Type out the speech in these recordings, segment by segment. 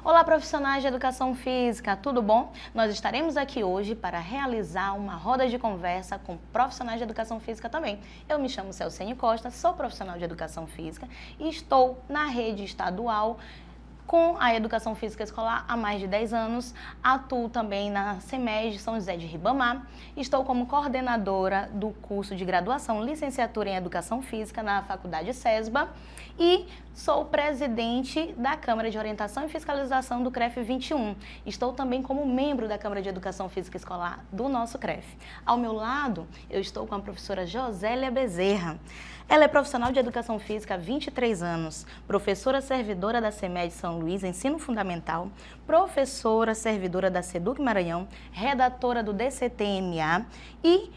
Olá, profissionais de educação física, tudo bom? Nós estaremos aqui hoje para realizar uma roda de conversa com profissionais de educação física também. Eu me chamo Celcene Costa, sou profissional de educação física e estou na rede estadual com a educação física escolar há mais de 10 anos, atuo também na CEMED São José de Ribamar, estou como coordenadora do curso de graduação Licenciatura em Educação Física na Faculdade CESBA e sou presidente da Câmara de Orientação e Fiscalização do CREF 21. Estou também como membro da Câmara de Educação Física Escolar do nosso CREF. Ao meu lado, eu estou com a professora Josélia Bezerra. Ela é profissional de Educação Física há 23 anos, professora servidora da CEMED São Luís, Ensino Fundamental, professora servidora da SEDUC Maranhão, redatora do DCTMA e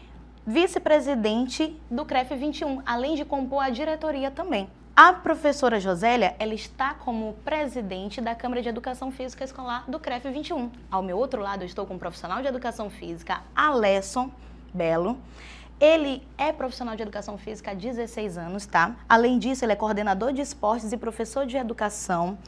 vice-presidente do CREF 21, além de compor a diretoria também. A professora Josélia, ela está como presidente da Câmara de Educação Física Escolar do CREF 21. Ao meu outro lado, eu estou com o profissional de Educação Física, Alesson Belo. Ele é profissional de Educação Física há 16 anos, tá? Além disso, ele é coordenador de esportes e professor de Educação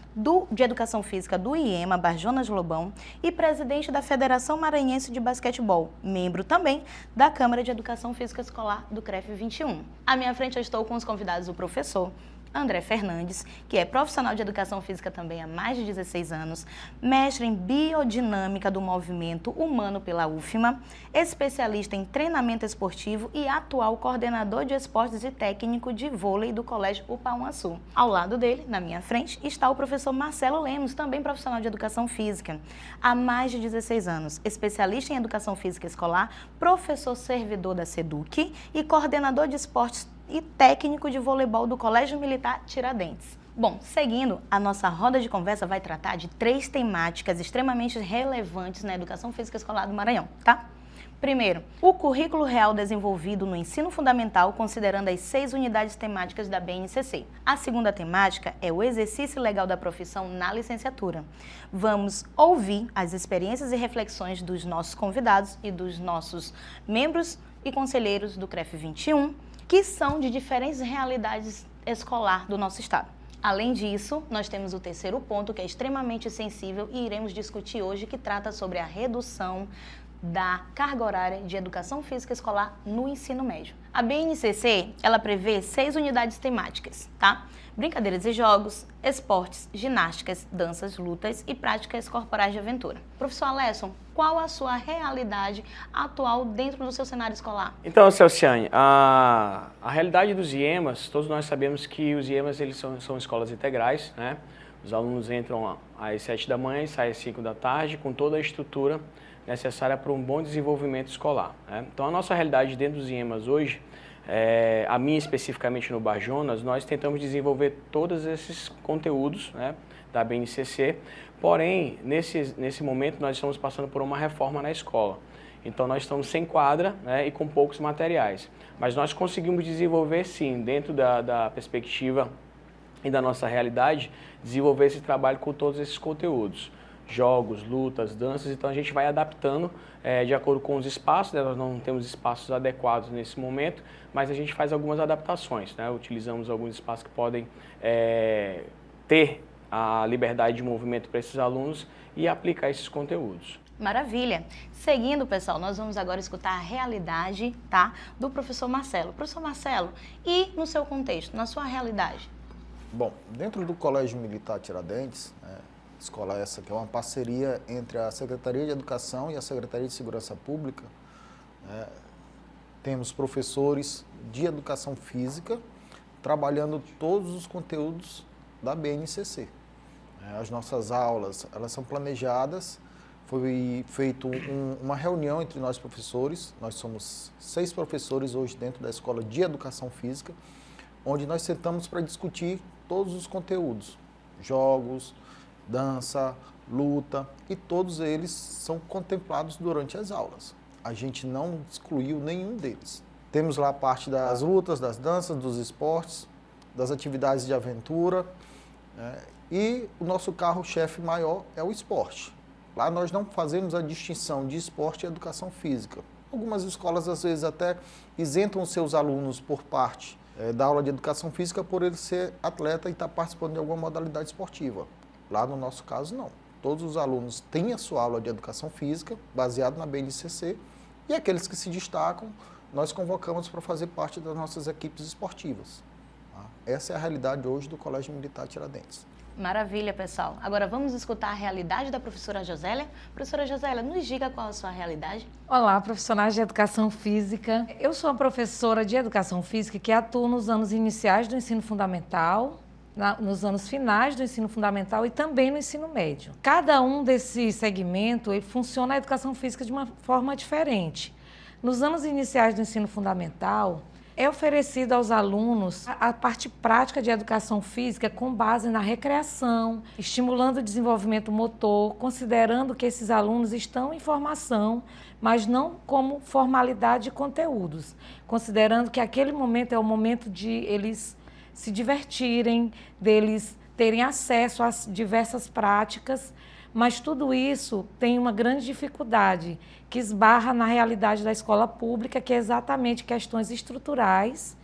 Física do IEMA, Barjonas Lobão, e presidente da Federação Maranhense de Basquetebol, membro também da Câmara de Educação Física Escolar do CREF 21. À minha frente, eu estou com os convidados, o professor André Fernandes, que é profissional de Educação Física também há mais de 16 anos, mestre em Biodinâmica do Movimento Humano pela UFMA, especialista em treinamento esportivo e atual coordenador de esportes e técnico de vôlei do Colégio Upauaçu. Ao lado dele, na minha frente, está o professor Marcelo Lemos, também profissional de Educação Física, há mais de 16 anos, especialista em Educação Física Escolar, professor servidor da SEDUC e coordenador de esportes e técnico de voleibol do Colégio Militar Tiradentes. Bom, seguindo, a nossa roda de conversa vai tratar de 3 temáticas extremamente relevantes na educação física escolar do Maranhão, tá? Primeiro, o currículo real desenvolvido no ensino fundamental, considerando as 6 unidades temáticas da BNCC. A segunda temática é o exercício legal da profissão na licenciatura. Vamos ouvir as experiências e reflexões dos nossos convidados e dos nossos membros e conselheiros do CREF 21, que são de diferentes realidades escolar do nosso estado. Além disso, nós temos o terceiro ponto, que é extremamente sensível e iremos discutir hoje, que trata sobre a redução da carga horária de educação física escolar no ensino médio. A BNCC, ela prevê 6 unidades temáticas, tá? Brincadeiras e jogos, esportes, ginásticas, danças, lutas e práticas corporais de aventura. Professor Alesson, qual a sua realidade atual dentro do seu cenário escolar? Então, Celciane, a realidade dos IEMAs, todos nós sabemos que os IEMAs eles são escolas integrais, né? Os alunos entram às 7 da manhã e saem às 5 da tarde, com toda a estrutura necessária para um bom desenvolvimento escolar, né? Então, a nossa realidade dentro dos IEMAs hoje, a minha especificamente no Barjonas, nós tentamos desenvolver todos esses conteúdos, né, da BNCC, porém, nesse momento nós estamos passando por uma reforma na escola. Então nós estamos sem quadra, né, e com poucos materiais. Mas nós conseguimos desenvolver sim, dentro da perspectiva e da nossa realidade, desenvolver esse trabalho com todos esses conteúdos. Jogos, lutas, danças, então a gente vai adaptando de acordo com os espaços, né? Nós não temos espaços adequados nesse momento, mas a gente faz algumas adaptações, né? Utilizamos alguns espaços que podem ter a liberdade de movimento para esses alunos e aplicar esses conteúdos. Maravilha! Seguindo, pessoal, nós vamos agora escutar a realidade, tá, do professor Marcelo. Professor Marcelo, e no seu contexto, na sua realidade? Bom, dentro do Colégio Militar Tiradentes, escola essa que é uma parceria entre a Secretaria de Educação e a Secretaria de Segurança Pública, temos professores de Educação Física trabalhando todos os conteúdos da BNCC. As nossas aulas, elas são planejadas, foi feita uma reunião entre nós professores, nós somos 6 professores hoje dentro da Escola de Educação Física, onde nós sentamos para discutir todos os conteúdos, jogos, dança, luta, e todos eles são contemplados durante as aulas. A gente não excluiu nenhum deles. Temos lá a parte das lutas, das danças, dos esportes, das atividades de aventura, né? E o nosso carro-chefe maior é o esporte. Lá nós não fazemos a distinção de esporte e educação física. Algumas escolas, às vezes, até isentam seus alunos por parte da aula de educação física por ele ser atleta e estar participando de alguma modalidade esportiva. Lá no nosso caso, não. todos os alunos têm a sua aula de educação física, baseado na BNCC, e aqueles que se destacam, nós convocamos para fazer parte das nossas equipes esportivas. Tá? Essa é a realidade hoje do Colégio Militar Tiradentes. Maravilha, pessoal. Agora vamos escutar a realidade da professora Josélia. Professora Josélia, nos diga qual a sua realidade. Olá, profissionais de educação física. Eu sou uma professora de educação física que atua nos anos iniciais do ensino fundamental, nos anos finais do ensino fundamental e também no ensino médio. Cada um desses segmentos funciona a educação física de uma forma diferente. Nos anos iniciais do ensino fundamental, é oferecido aos alunos a parte prática de educação física com base na recreação, estimulando o desenvolvimento motor, considerando que esses alunos estão em formação, mas não como formalidade de conteúdos, considerando que aquele momento é o momento de eles se divertirem, deles terem acesso às diversas práticas, mas tudo isso tem uma grande dificuldade que esbarra na realidade da escola pública, que é exatamente questões estruturais,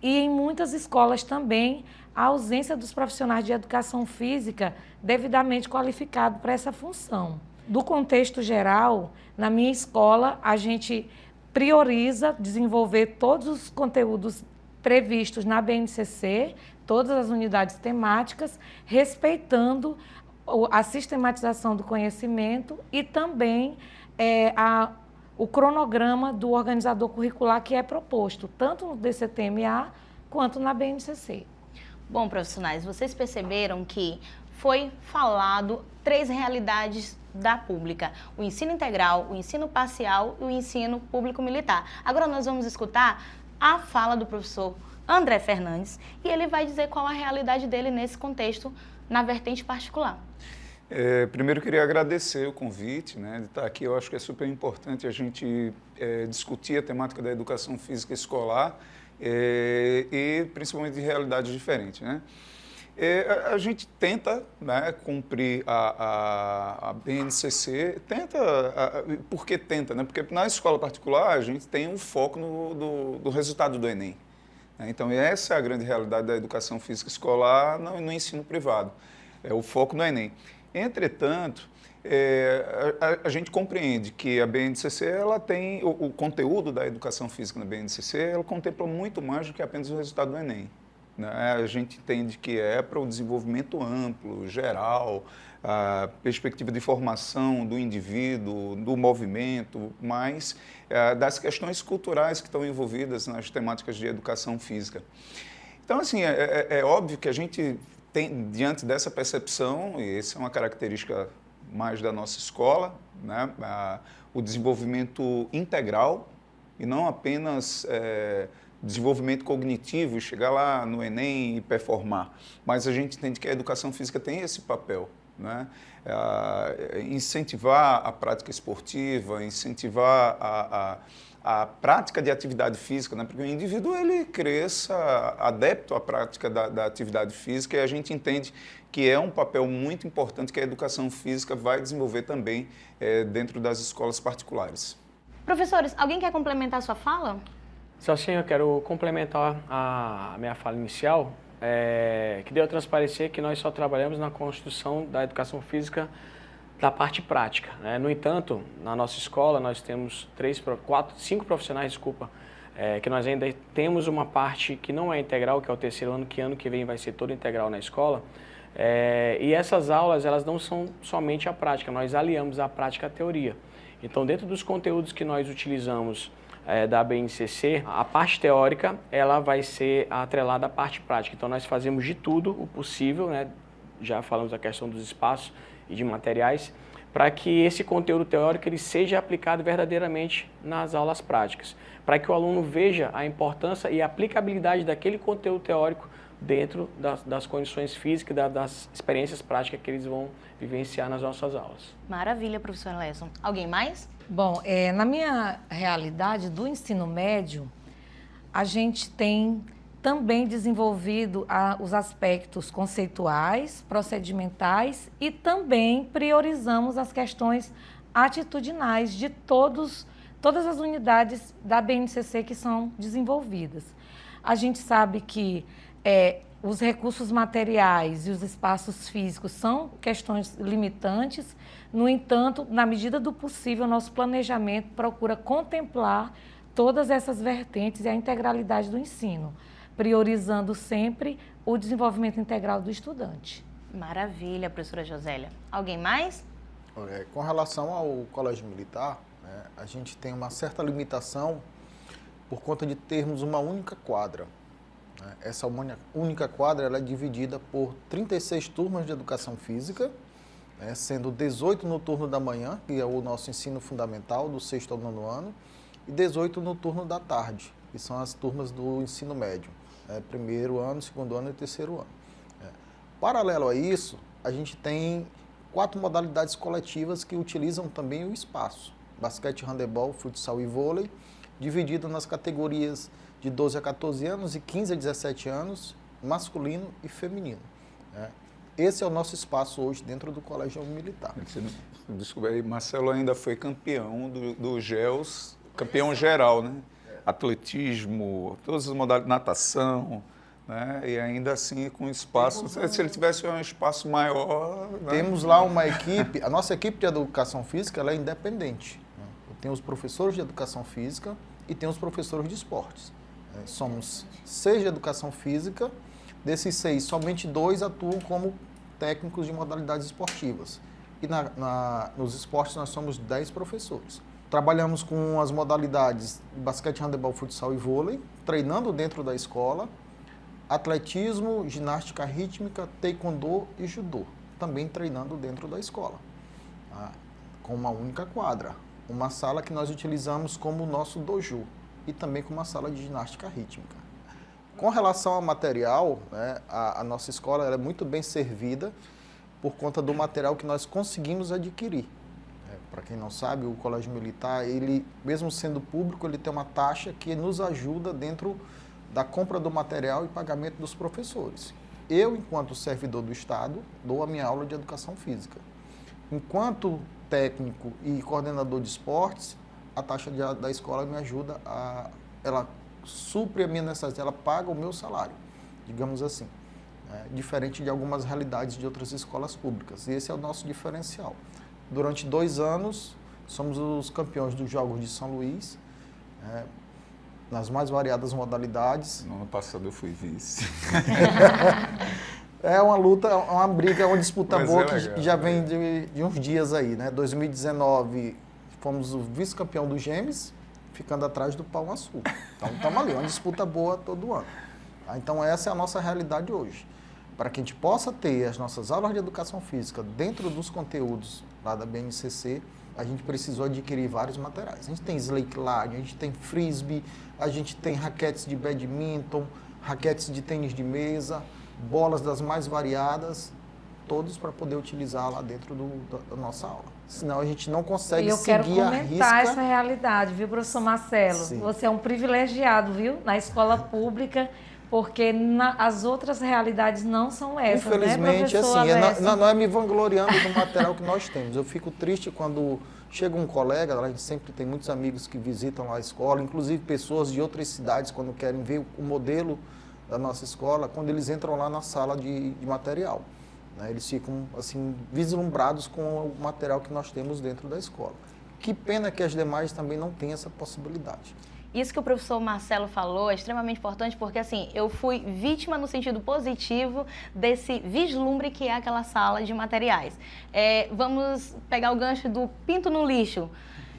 e em muitas escolas também a ausência dos profissionais de educação física devidamente qualificados para essa função. Do contexto geral, na minha escola, a gente prioriza desenvolver todos os conteúdos previstos na BNCC, todas as unidades temáticas, respeitando a sistematização do conhecimento e também o cronograma do organizador curricular que é proposto, tanto no DCTMA quanto na BNCC. Bom, profissionais, vocês perceberam que foi falado 3 realidades da pública: o ensino integral, o ensino parcial e o ensino público militar. Agora nós vamos escutar a fala do professor André Fernandes e ele vai dizer qual a realidade dele nesse contexto, na vertente particular. Primeiro, eu queria agradecer o convite, né, de estar aqui. Eu acho que é super importante a gente discutir a temática da educação física escolar e principalmente de realidades diferentes, né? A gente tenta, né, cumprir a BNCC, por que tenta? Né? Porque na escola particular a gente tem um foco do resultado do Enem. Né? Então essa é a grande realidade da educação física escolar no ensino privado, é o foco no Enem. Entretanto, a gente compreende que a BNCC ela tem, o conteúdo da educação física na BNCC, ela contempla muito mais do que apenas o resultado do Enem. Né? A gente entende que é para o desenvolvimento amplo, geral, a perspectiva de formação do indivíduo, do movimento, mas das questões culturais que estão envolvidas nas temáticas de educação física. Então, assim, é óbvio que a gente tem, diante dessa percepção, e essa é uma característica mais da nossa escola, né? O desenvolvimento integral e não apenas desenvolvimento cognitivo, chegar lá no Enem e performar. Mas a gente entende que a educação física tem esse papel, né? Incentivar a prática esportiva, incentivar a prática de atividade física, né? Porque o indivíduo ele cresça adepto à prática da atividade física e a gente entende que é um papel muito importante que a educação física vai desenvolver também dentro das escolas particulares. Professores, alguém quer complementar a sua fala? Celcinho, eu quero complementar a minha fala inicial, que deu a transparecer que nós só trabalhamos na construção da educação física da parte prática, né? No entanto, na nossa escola nós temos 5 profissionais, que nós ainda temos uma parte que não é integral, que é o terceiro ano, que ano que vem vai ser todo integral na escola. E essas aulas, elas não são somente a prática, nós aliamos a prática à teoria. Então, dentro dos conteúdos que nós utilizamos da BNCC, a parte teórica ela vai ser atrelada à parte prática. Então nós fazemos de tudo o possível, né? Já falamos da questão dos espaços e de materiais, para que esse conteúdo teórico ele seja aplicado verdadeiramente nas aulas práticas, para que o aluno veja a importância e a aplicabilidade daquele conteúdo teórico dentro das condições físicas, das experiências práticas que eles vão vivenciar nas nossas aulas. Maravilha, professor Lesson. Alguém mais? Bom, na minha realidade do ensino médio, a gente tem também desenvolvido os aspectos conceituais, procedimentais e também priorizamos as questões atitudinais de todas as unidades da BNCC que são desenvolvidas. A gente sabe que os recursos materiais e os espaços físicos são questões limitantes. No entanto, na medida do possível, nosso planejamento procura contemplar todas essas vertentes e a integralidade do ensino, priorizando sempre o desenvolvimento integral do estudante. Maravilha, professora Josélia. Alguém mais? Olha, com relação ao colégio militar, né, a gente tem uma certa limitação por conta de termos uma única quadra. Né? Essa única quadra ela é dividida por 36 turmas de educação física, né, sendo 18 no turno da manhã, que é o nosso ensino fundamental, do 6º ao 9º ano, e 18 no turno da tarde, que são as turmas do ensino médio, primeiro ano, segundo ano e terceiro ano. Paralelo a isso, a gente tem 4 modalidades coletivas que utilizam também o espaço: basquete, handebol, futsal e vôlei, dividido nas categorias de 12 a 14 anos e 15 a 17 anos, masculino e feminino. Esse é o nosso espaço hoje dentro do Colégio Militar. Desculpa, aí, Marcelo ainda foi campeão do GELS, campeão geral, né? Atletismo, todas as modalidades, natação, né? E ainda assim com espaço, se ele tivesse um espaço maior... Né? Temos lá uma equipe, a nossa equipe de educação física ela é independente. Né? Tem os professores de educação física e tem os professores de esportes. Somos 6 de educação física, desses 6, somente 2 atuam como técnicos de modalidades esportivas. E nos esportes nós somos 10 professores. Trabalhamos com as modalidades de basquete, handebol, futsal e vôlei, treinando dentro da escola, atletismo, ginástica rítmica, taekwondo e judô, também treinando dentro da escola, com uma única quadra, uma sala que nós utilizamos como nosso dojo e também com uma sala de ginástica rítmica. Com relação ao material, né, a nossa escola ela é muito bem servida por conta do material que nós conseguimos adquirir. Para quem não sabe, o Colégio Militar, ele, mesmo sendo público, ele tem uma taxa que nos ajuda dentro da compra do material e pagamento dos professores. Eu, enquanto servidor do Estado, dou a minha aula de educação física. Enquanto técnico e coordenador de esportes, a taxa da escola me ajuda ela supre a minha necessidade, ela paga o meu salário, digamos assim. Diferente de algumas realidades de outras escolas públicas. E esse é o nosso diferencial. Durante 2 anos, somos os campeões dos Jogos de São Luís, nas mais variadas modalidades. No ano passado eu fui vice. É uma luta, uma briga, uma disputa boa legal, que já vem de uns dias aí, né? 2019 fomos o vice-campeão do Gemes, ficando atrás do Pão Açul. Então estamos ali, uma disputa boa todo ano. Então essa é a nossa realidade hoje. Para que a gente possa ter as nossas aulas de educação física dentro dos conteúdos lá da BNCC, a gente precisou adquirir vários materiais. A gente tem slackline, a gente tem frisbee, a gente tem raquetes de badminton, raquetes de tênis de mesa, bolas das mais variadas, todos para poder utilizar lá dentro da nossa aula. Senão a gente não consegue seguir a risca. E eu quero comentar essa realidade, viu, professor Marcelo? Sim. Você é um privilegiado, viu, na escola pública, porque as outras realidades não são essas, infelizmente, né, professor assim, Alessio? não é me vangloriando do material que nós temos. Eu fico triste quando chega um colega, a gente sempre tem muitos amigos que visitam a escola, inclusive pessoas de outras cidades, quando querem ver o modelo da nossa escola, quando eles entram lá na sala de material. Né? Eles ficam, assim, vislumbrados com o material que nós temos dentro da escola. Que pena que as demais também não têm essa possibilidade. Isso que o professor Marcelo falou é extremamente importante porque, assim, eu fui vítima no sentido positivo desse vislumbre que é aquela sala de materiais. Vamos pegar o gancho do pinto no lixo.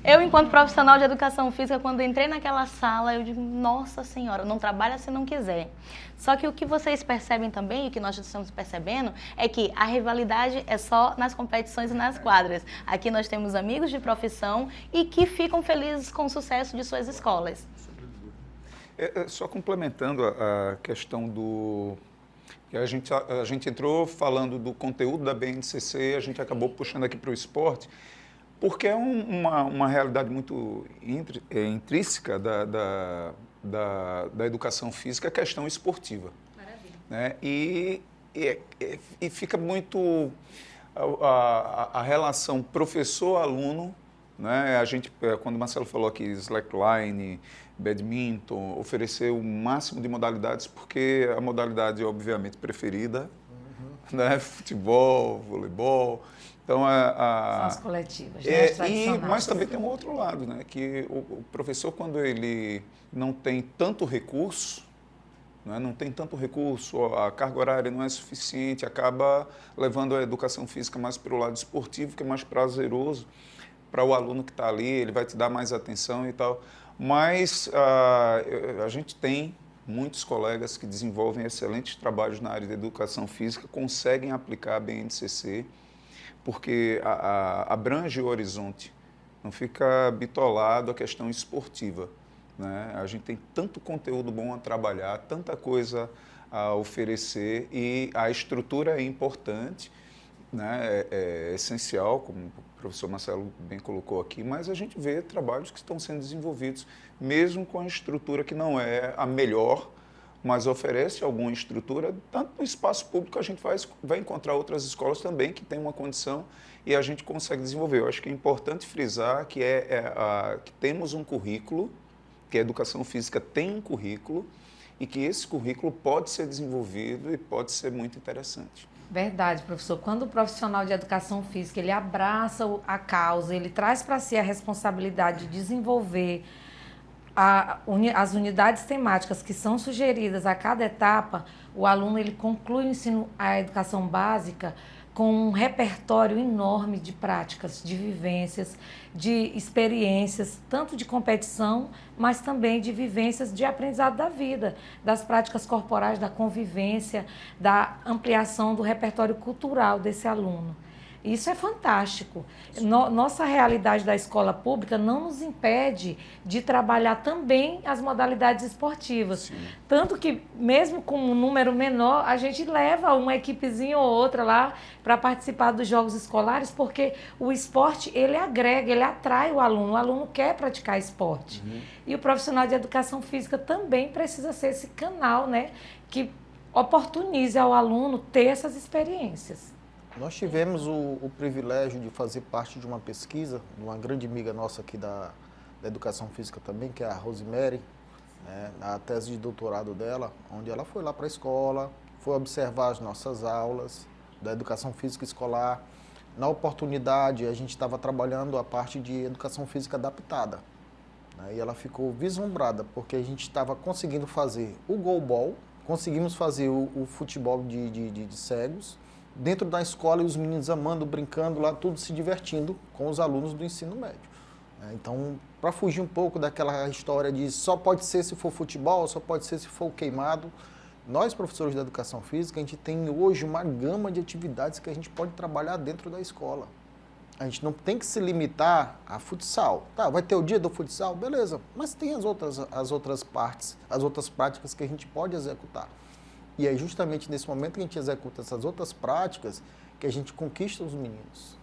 Eu, enquanto profissional de educação física, quando entrei naquela sala, eu digo, nossa senhora, não trabalha se não quiser. Só que o que vocês percebem também, e o que nós estamos percebendo, é que a rivalidade é só nas competições e nas quadras. Aqui nós temos amigos de profissão e que ficam felizes com o sucesso de suas escolas. Só complementando a questão do... A gente entrou falando do conteúdo da BNCC, a gente acabou puxando aqui para o esporte, porque é uma realidade muito intrínseca da educação física, a questão esportiva. Maravilha. Né? E fica muito a relação professor-aluno né? A gente, quando o Marcelo falou aqui, slackline, badminton, oferecer o máximo de modalidades, porque a modalidade, obviamente, preferida, né? Futebol, voleibol. Então, São as coletivas, né? As tradicionais. Mas também tem um outro lado, né? Que o professor, quando ele não tem tanto recurso, né? Não tem tanto recurso, a carga horária não é suficiente, acaba levando a educação física mais para o lado esportivo, que é mais prazeroso para o aluno que está ali, ele vai te dar mais atenção e tal. Mas a gente tem muitos colegas que desenvolvem excelentes trabalhos na área de educação física, conseguem aplicar a BNCC, porque abrange o horizonte, não fica bitolado a questão esportiva, né? A gente tem tanto conteúdo bom a trabalhar, tanta coisa a oferecer e a estrutura é importante, né? É essencial, como o professor Marcelo bem colocou aqui, mas a gente vê trabalhos que estão sendo desenvolvidos, mesmo com a estrutura que não é a melhor, mas oferece alguma estrutura, tanto no espaço público a gente vai encontrar outras escolas também que têm uma condição e a gente consegue desenvolver. Eu acho que é importante frisar que, que temos um currículo, que a educação física tem um currículo e que esse currículo pode ser desenvolvido e pode ser muito interessante. Verdade, professor. Quando o profissional de educação física ele abraça a causa, ele traz para si a responsabilidade de desenvolver as unidades temáticas que são sugeridas a cada etapa, o aluno ele conclui o ensino, a educação básica com um repertório enorme de práticas, de vivências, de experiências, tanto de competição, mas também de vivências de aprendizado da vida, das práticas corporais, da convivência, da ampliação do repertório cultural desse aluno. Isso é fantástico. Nossa realidade da escola pública não nos impede de trabalhar também as modalidades esportivas. Sim. Tanto que, mesmo com um número menor, a gente leva uma equipezinha ou outra lá para participar dos jogos escolares, porque o esporte, ele agrega, ele atrai o aluno quer praticar esporte. Uhum. E o profissional de educação física também precisa ser esse canal, né, que oportunize ao aluno ter essas experiências. Nós tivemos o privilégio de fazer parte de uma pesquisa, de uma grande amiga nossa aqui da Educação Física também, que é a Rosemary, né, a tese de doutorado dela, onde ela foi lá para a escola, foi observar as nossas aulas da Educação Física Escolar. Na oportunidade, a gente estava trabalhando a parte de Educação Física adaptada, né, e ela ficou vislumbrada, porque a gente estava conseguindo fazer o goalball, conseguimos fazer o futebol de cegos, dentro da escola e os meninos amando, brincando lá, tudo se divertindo com os alunos do ensino médio. Então, para fugir um pouco daquela história de só pode ser se for futebol, só pode ser se for queimado, nós, professores da educação física, a gente tem hoje uma gama de atividades que a gente pode trabalhar dentro da escola. A gente não tem que se limitar a futsal. Tá, vai ter o dia do futsal? Beleza, mas tem as outras partes, as outras práticas que a gente pode executar. E é justamente nesse momento que a gente executa essas outras práticas que a gente conquista os meninos.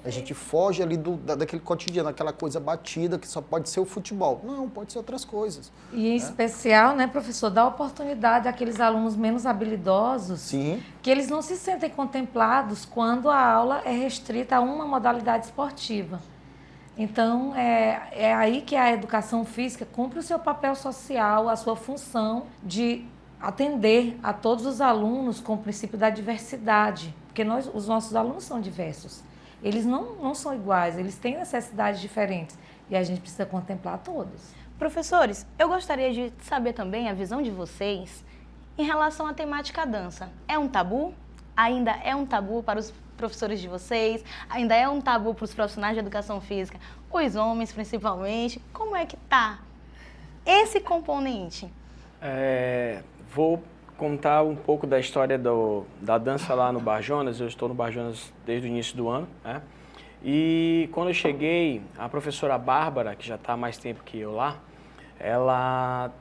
A gente foge ali daquele cotidiano, daquela coisa batida que só pode ser o futebol. Não, pode ser outras coisas. E em especial, né, professor, dá oportunidade àqueles alunos menos habilidosos, Sim. que eles não se sentem contemplados quando a aula é restrita a uma modalidade esportiva. Então, é aí que a educação física cumpre o seu papel social, a sua função de atender a todos os alunos com o princípio da diversidade, porque os nossos alunos são diversos. Eles não são iguais, eles têm necessidades diferentes e a gente precisa contemplar todos. Professores, eu gostaria de saber também a visão de vocês em relação à temática dança. É um tabu? Ainda é um tabu para os professores de vocês? Ainda é um tabu para os profissionais de educação física? Os homens, principalmente? Como é que está esse componente? Vou contar um pouco da história da dança lá no Bar Jonas. Eu estou no Bar Jonas desde o início do ano, né? E quando eu cheguei, a professora Bárbara, que já está há mais tempo que eu lá, ela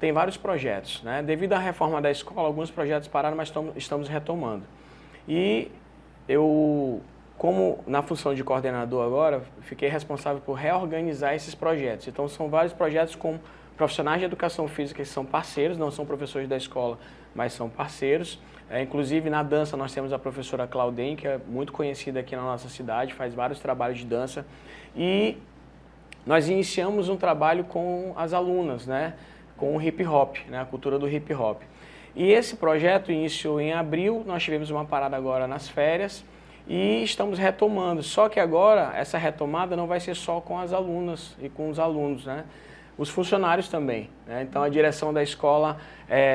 tem vários projetos, né? Devido à reforma da escola, alguns projetos pararam, mas estamos retomando. E eu, como na função de coordenador agora, fiquei responsável por reorganizar esses projetos. Então, são vários projetos com profissionais de educação física que são parceiros, não são professores da escola, mas são parceiros, Inclusive, na dança, nós temos a professora Claudem, que é muito conhecida aqui na nossa cidade, faz vários trabalhos de dança. E nós iniciamos um trabalho com as alunas, né? Com o hip hop, né? A cultura do hip hop. E esse projeto iniciou em abril, nós tivemos uma parada agora nas férias e estamos retomando. Só que agora, essa retomada não vai ser só com as alunas e com os alunos, né? Os funcionários também, né? Então, a direção da escola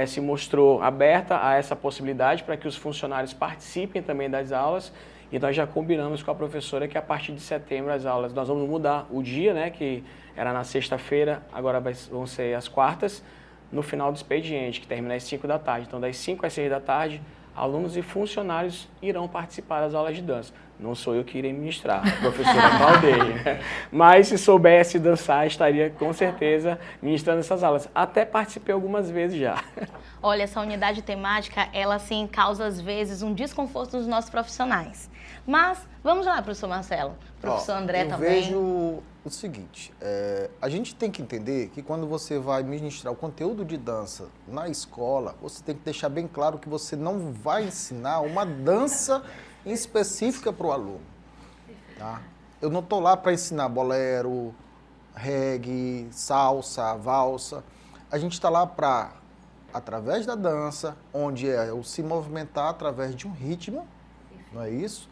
se mostrou aberta a essa possibilidade para que os funcionários participem também das aulas e nós já combinamos com a professora que a partir de setembro as aulas, nós vamos mudar o dia, né? Que era na sexta-feira, agora vão ser as quartas, no final do expediente, que termina às 5 da tarde. Então, das 5 às 6 da tarde, alunos e funcionários irão participar das aulas de dança. Não sou eu que irei ministrar, a professora Claudem. Mas se soubesse dançar, estaria com certeza ministrando essas aulas. Até participei algumas vezes já. Olha, essa unidade temática, ela sim causa às vezes um desconforto nos nossos profissionais. Mas, vamos lá, professor Marcelo, professor André também. Eu vejo o seguinte, a gente tem que entender que quando você vai ministrar o conteúdo de dança na escola, você tem que deixar bem claro que você não vai ensinar uma dança específica para o aluno. Tá? Eu não estou lá para ensinar bolero, reggae, salsa, valsa. A gente está lá para, através da dança, onde é o se movimentar através de um ritmo, não é isso?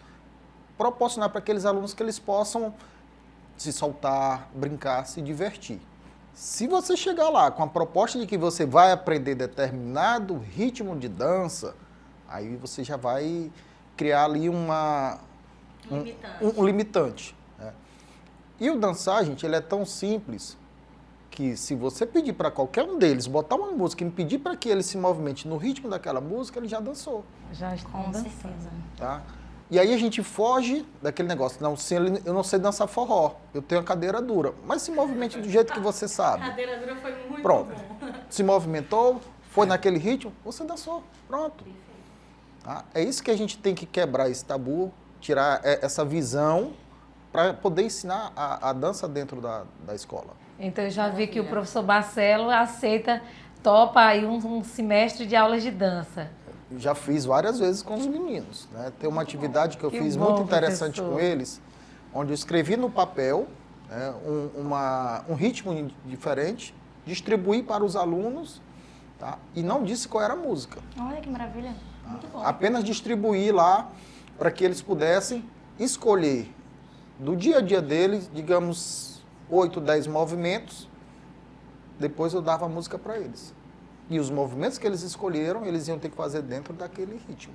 Proporcionar para aqueles alunos que eles possam se soltar, brincar, se divertir. Se você chegar lá com a proposta de que você vai aprender determinado ritmo de dança, aí você já vai criar ali um limitante. Né? E o dançar, gente, ele é tão simples que se você pedir para qualquer um deles botar uma música e me pedir para que ele se movimente no ritmo daquela música, ele já dançou. Já estão Com dançando. certeza. Tá? E aí a gente foge daquele negócio, não, eu não sei dançar forró, eu tenho a cadeira dura, mas se movimente do jeito que você sabe. A cadeira dura foi muito Pronto. bom. Se movimentou, foi naquele ritmo, você dançou, pronto. Tá? É isso que a gente tem que quebrar esse tabu, tirar essa visão para poder ensinar a dança dentro da escola. Então, eu já vi que o professor Marcelo topa aí um semestre de aulas de dança. Já fiz várias vezes com os meninos. Né? Tem uma atividade que eu fiz bom, muito interessante professor. com eles, onde eu escrevi no papel, né, um ritmo diferente, distribuí para os alunos, tá? E não disse qual era a música. Olha que maravilha. Muito bom. Apenas distribuí lá para que eles pudessem escolher do dia a dia deles, digamos, 8, 10 movimentos, depois eu dava a música para eles. E os movimentos que eles escolheram, eles iam ter que fazer dentro daquele ritmo.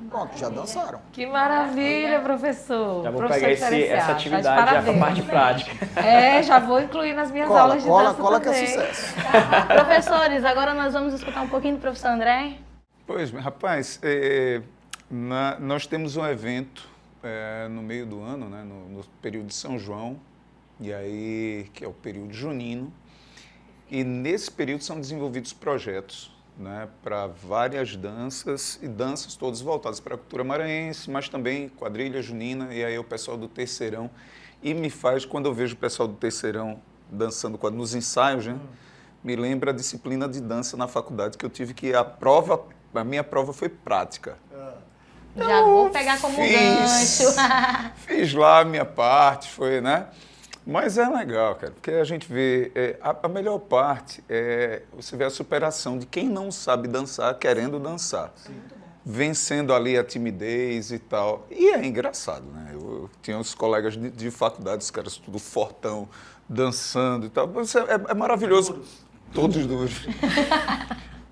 Pronto, já dançaram. Que maravilha, professor. Já vou Professor pegar diferenciado. essa Tá de atividade já para a parabéns. parte prática. Já vou incluir nas minhas aulas de dança Cola que é também. sucesso. Professores, agora nós vamos escutar um pouquinho do professor André. Pois, rapaz, nós temos um evento no meio do ano, né, no período de São João, e aí, que é o período junino, e nesse período são desenvolvidos projetos, né, para várias danças, e danças todas voltadas para a cultura maranhense, mas também quadrilha junina, e aí o pessoal do Terceirão, e me faz, quando eu vejo o pessoal do Terceirão dançando nos ensaios, né, me lembra a disciplina de dança na faculdade, que eu tive que a minha prova foi prática. Já vou pegar como gancho. Fiz lá a minha parte, foi, né? Mas é legal, cara, porque a gente vê, a melhor parte é você ver a superação de quem não sabe dançar, querendo dançar. Sim. Vencendo ali a timidez e tal. E é engraçado, né? Eu tinha uns colegas de faculdade, os caras tudo fortão, dançando e tal. É maravilhoso. Todos duros.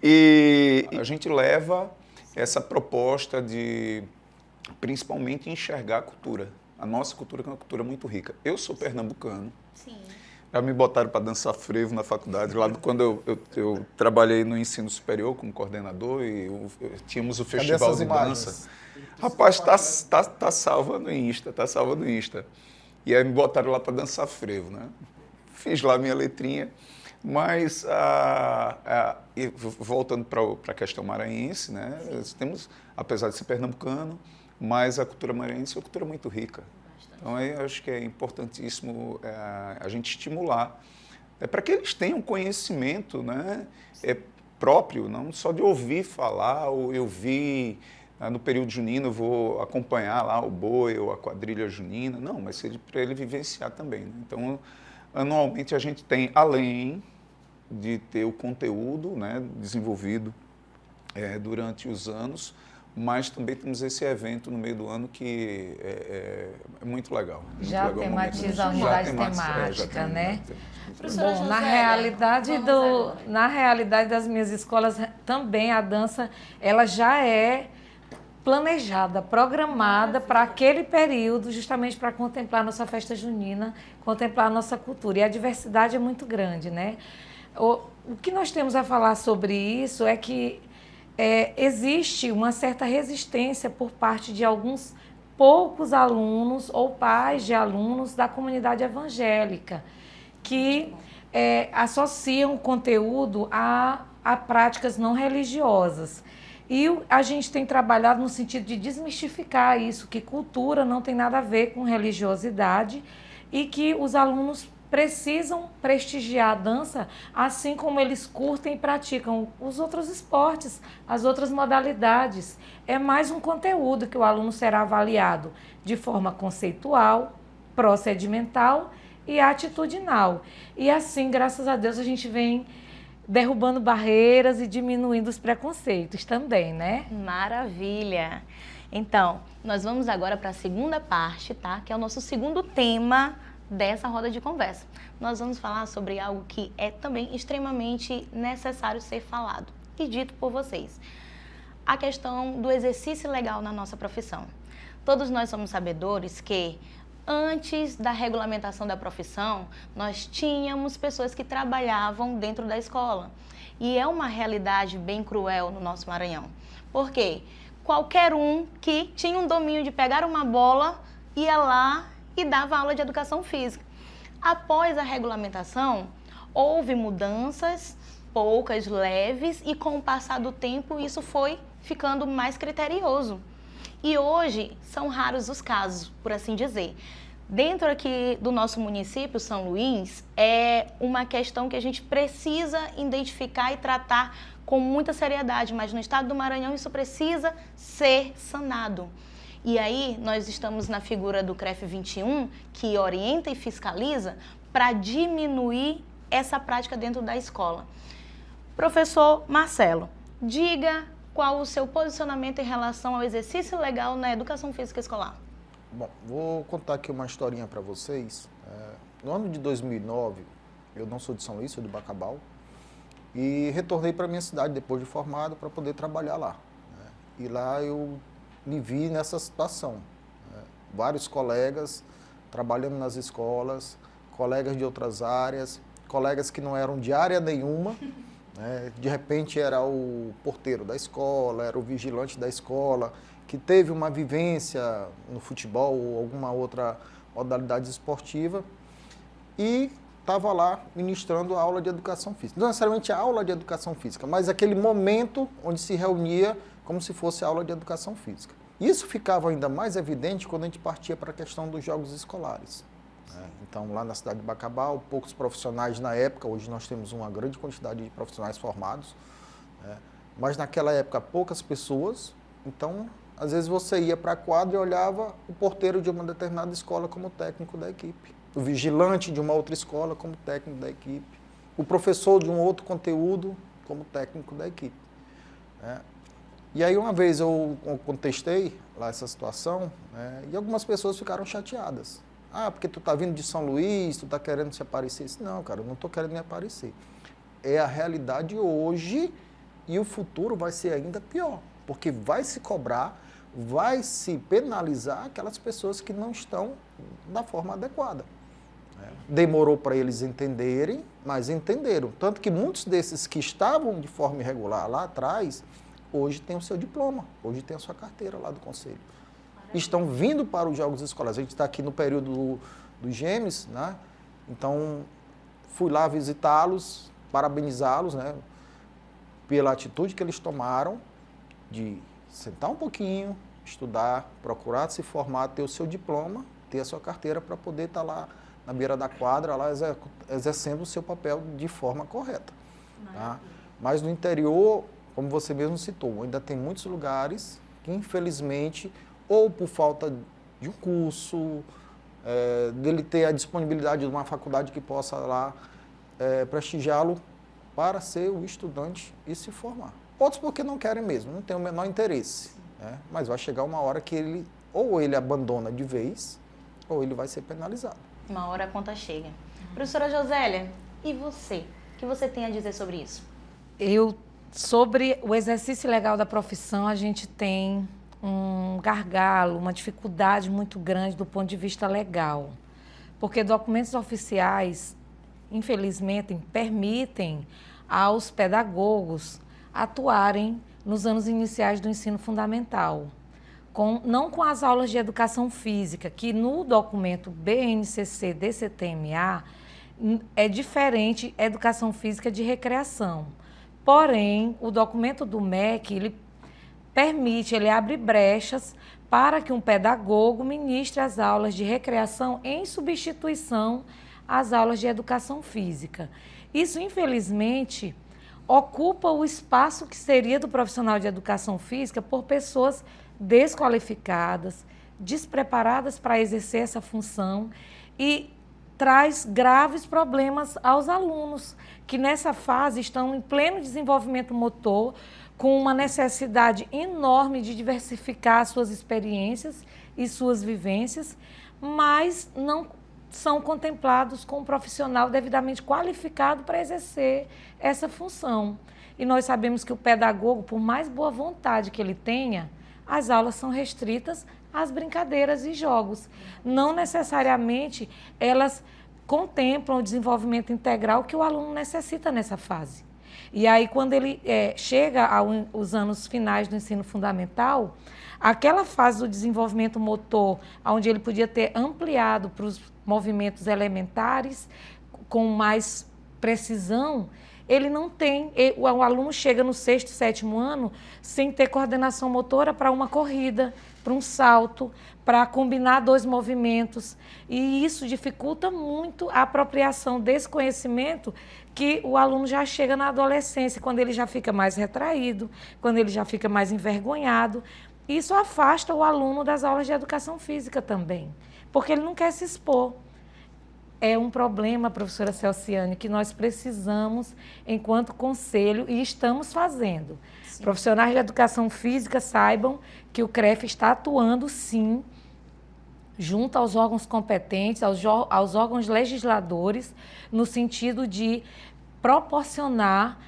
E a gente leva essa proposta de, principalmente, enxergar a cultura. A nossa cultura que é uma cultura muito rica. Eu sou pernambucano. Sim. Já me botaram para dançar frevo na faculdade, lá quando eu trabalhei no ensino superior como coordenador e tínhamos o festival de dança. Rapaz, tá salva no Insta, tá salva no Insta. E aí me botaram lá para dançar frevo, né? Fiz lá minha letrinha, mas voltando para a questão maranhense, né? Temos, apesar de ser pernambucano, mas a cultura maranhense é uma cultura muito rica. Então, eu acho que é importantíssimo a gente estimular, para que eles tenham conhecimento, né? próprio, não só de ouvir falar, ou eu vi no período junino, eu vou acompanhar lá o boi ou a quadrilha junina, não, mas para ele vivenciar também. Né? Então, anualmente a gente tem, além de ter o conteúdo, né, desenvolvido durante os anos, mas também temos esse evento no meio do ano que é muito legal. Já muito legal, tematiza a unidade temática, né? Professora Bom, Josélia, na realidade das minhas escolas também a dança ela já é planejada, programada para aquele período, justamente para contemplar nossa festa junina, contemplar a nossa cultura. E a diversidade é muito grande, né? O que nós temos a falar sobre isso é que existe uma certa resistência por parte de alguns poucos alunos ou pais de alunos da comunidade evangélica que associam o conteúdo a práticas não religiosas. E a gente tem trabalhado no sentido de desmistificar isso, que cultura não tem nada a ver com religiosidade e que os alunos precisam prestigiar a dança assim como eles curtem e praticam os outros esportes, as outras modalidades. É mais um conteúdo que o aluno será avaliado de forma conceitual, procedimental e atitudinal. E assim, graças a Deus, a gente vem derrubando barreiras e diminuindo os preconceitos também, né? Maravilha! Então, nós vamos agora para a segunda parte, tá? Que é o nosso segundo tema dessa roda de conversa. Nós vamos falar sobre algo que é também extremamente necessário ser falado e dito por vocês. A questão do exercício legal na nossa profissão. Todos nós somos sabedores que antes da regulamentação da profissão, nós tínhamos pessoas que trabalhavam dentro da escola. E é uma realidade bem cruel no nosso Maranhão. Por quê? Qualquer um que tinha um domínio de pegar uma bola ia lá e dava aula de educação física. Após a regulamentação, houve mudanças, poucas, leves, e com o passar do tempo isso foi ficando mais criterioso. E hoje são raros os casos, por assim dizer. Dentro aqui do nosso município, São Luís, é uma questão que a gente precisa identificar e tratar com muita seriedade, mas no estado do Maranhão isso precisa ser sanado. E aí nós estamos na figura do CREF 21, que orienta e fiscaliza para diminuir essa prática dentro da escola. Professor Marcelo, diga qual o seu posicionamento em relação ao exercício legal na educação física escolar. Bom, vou contar aqui uma historinha para vocês. No ano de 2009, eu não sou de São Luís, sou de Bacabal, e retornei para minha cidade depois de formado para poder trabalhar lá. E lá eu me vi nessa situação. Vários colegas trabalhando nas escolas, colegas de outras áreas, colegas que não eram de área nenhuma, de repente era o porteiro da escola, era o vigilante da escola, que teve uma vivência no futebol ou alguma outra modalidade esportiva e estava lá ministrando a aula de educação física. Não necessariamente a aula de educação física, mas aquele momento onde se reunia como se fosse aula de educação física. Isso ficava ainda mais evidente quando a gente partia para a questão dos jogos escolares. Então, lá na cidade de Bacabal, poucos profissionais na época, hoje nós temos uma grande quantidade de profissionais formados, mas naquela época poucas pessoas, então às vezes você ia para a quadra e olhava o porteiro de uma determinada escola como técnico da equipe, o vigilante de uma outra escola como técnico da equipe, o professor de um outro conteúdo como técnico da equipe. E aí uma vez eu contestei lá essa situação, e algumas pessoas ficaram chateadas. Ah, porque tu tá vindo de São Luís, tu tá querendo se aparecer. Não, cara, eu não tô querendo me aparecer. É a realidade hoje e o futuro vai ser ainda pior, porque vai se cobrar, vai se penalizar aquelas pessoas que não estão da forma adequada. Demorou para eles entenderem, mas entenderam. Tanto que muitos desses que estavam de forma irregular lá atrás, hoje têm o seu diploma, hoje têm a sua carteira lá do conselho. Estão vindo para os jogos escolares. A gente está aqui no período dos Gêmeos, né? Então fui lá visitá-los, parabenizá-los, né? Pela atitude que eles tomaram de sentar um pouquinho, estudar, procurar se formar, ter o seu diploma, ter a sua carteira para poder estar lá na beira da quadra, lá exercendo o seu papel de forma correta. Tá? Mas no interior, como você mesmo citou, ainda tem muitos lugares que, infelizmente, ou por falta de um curso, dele ter a disponibilidade de uma faculdade que possa lá prestigiá-lo para ser o estudante e se formar. Outros porque não querem mesmo, não têm o menor interesse, né? Mas vai chegar uma hora que ele abandona de vez, ou ele vai ser penalizado. Uma hora a conta chega. Professora Josélia, e você? O que você tem a dizer sobre isso? Sobre o exercício legal da profissão, a gente tem um gargalo, uma dificuldade muito grande do ponto de vista legal. Porque documentos oficiais, infelizmente, permitem aos pedagogos atuarem nos anos iniciais do ensino fundamental. Não com as aulas de educação física, que no documento BNCC-DCTMA é diferente educação física de recreação. Porém, o documento do MEC, ele abre brechas para que um pedagogo ministre as aulas de recreação em substituição às aulas de educação física. Isso, infelizmente, ocupa o espaço que seria do profissional de educação física por pessoas desqualificadas, despreparadas para exercer essa função e traz graves problemas aos alunos, que nessa fase estão em pleno desenvolvimento motor, com uma necessidade enorme de diversificar suas experiências e suas vivências, mas não são contemplados com um profissional devidamente qualificado para exercer essa função. E nós sabemos que o pedagogo, por mais boa vontade que ele tenha, as aulas são restritas às brincadeiras e jogos. Não necessariamente elas contemplam o desenvolvimento integral que o aluno necessita nessa fase. E aí, quando ele chega aos anos finais do ensino fundamental, aquela fase do desenvolvimento motor, onde ele podia ter ampliado para os movimentos elementares com mais precisão, ele não tem. O aluno chega no 6º, 7º ano sem ter coordenação motora para uma corrida, para um salto, para combinar 2 movimentos. E isso dificulta muito a apropriação desse conhecimento que o aluno já chega na adolescência, quando ele já fica mais retraído, quando ele já fica mais envergonhado. Isso afasta o aluno das aulas de educação física também, porque ele não quer se expor. É um problema, professora Celciane, que nós precisamos, enquanto conselho, e estamos fazendo. Sim. Profissionais de educação física saibam que o CREF está atuando, sim, junto aos órgãos competentes, aos órgãos legisladores, no sentido de proporcionar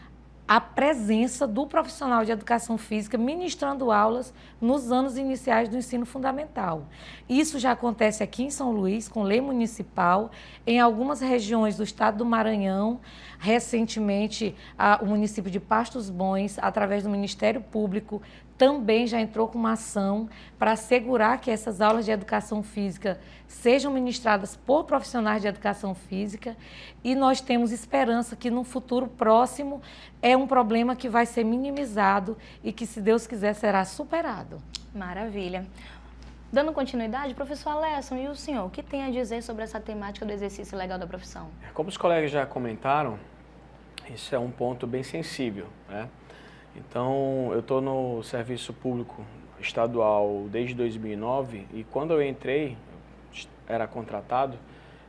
a presença do profissional de educação física ministrando aulas nos anos iniciais do ensino fundamental. Isso já acontece aqui em São Luís, com lei municipal, em algumas regiões do estado do Maranhão. Recentemente, o município de Pastos Bons, através do Ministério Público, também já entrou com uma ação para assegurar que essas aulas de educação física sejam ministradas por profissionais de educação física, e nós temos esperança que no futuro próximo é um problema que vai ser minimizado e que, se Deus quiser, será superado. Maravilha. Dando continuidade, professor Alesson, e o senhor, o que tem a dizer sobre essa temática do exercício legal da profissão? Como os colegas já comentaram, isso é um ponto bem sensível, né? Então, eu estou no serviço público estadual desde 2009 e quando eu entrei, era contratado,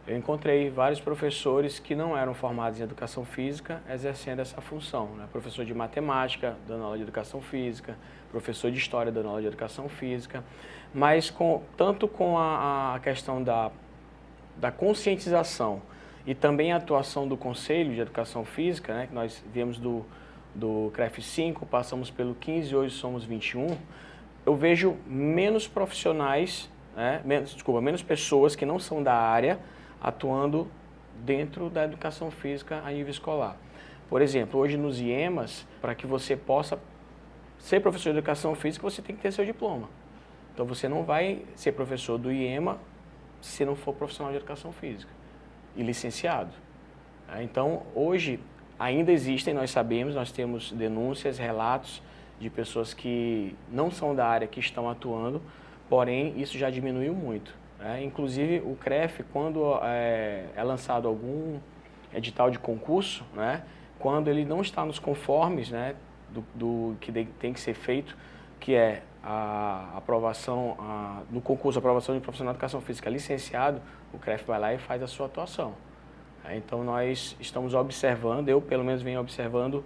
eu encontrei vários professores que não eram formados em educação física exercendo essa função, né? Professor de matemática, dando aula de educação física, professor de história, dando aula de educação física, mas tanto com a questão da conscientização e também a atuação do Conselho de Educação Física, né, que nós viemos do CREF 5, passamos pelo 15 e hoje somos 21, eu vejo menos profissionais, né, menos pessoas que não são da área atuando dentro da educação física a nível escolar. Por exemplo, hoje nos IEMAs, para que você possa ser professor de educação física, você tem que ter seu diploma. Então você não vai ser professor do IEMA se não for profissional de educação física e licenciado. Então hoje ainda existem, nós sabemos, nós temos denúncias, relatos de pessoas que não são da área que estão atuando, porém isso já diminuiu muito. Inclusive o CREF, quando é lançado algum edital de concurso, né, quando ele não está nos conformes, né, do que tem que ser feito, que é a aprovação, no concurso de aprovação de profissional de educação física licenciado, o CREF vai lá e faz a sua atuação. Então, nós estamos observando, eu pelo menos venho observando,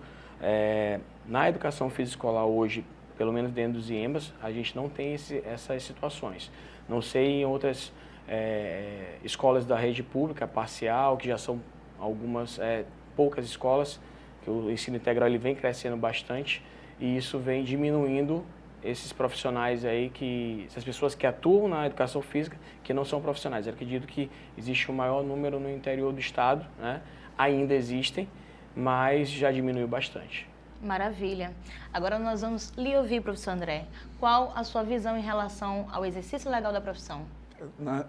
na educação física escolar hoje, pelo menos dentro dos IEMAs, a gente não tem essas situações. Não sei em outras escolas da rede pública, parcial, que já são algumas, poucas escolas, que o ensino integral ele vem crescendo bastante e isso vem diminuindo esses profissionais aí, essas pessoas que atuam na educação física, que não são profissionais. Eu acredito que existe um maior número no interior do estado, né? Ainda existem, mas já diminuiu bastante. Maravilha. Agora nós vamos lhe ouvir, professor André. Qual a sua visão em relação ao exercício legal da profissão?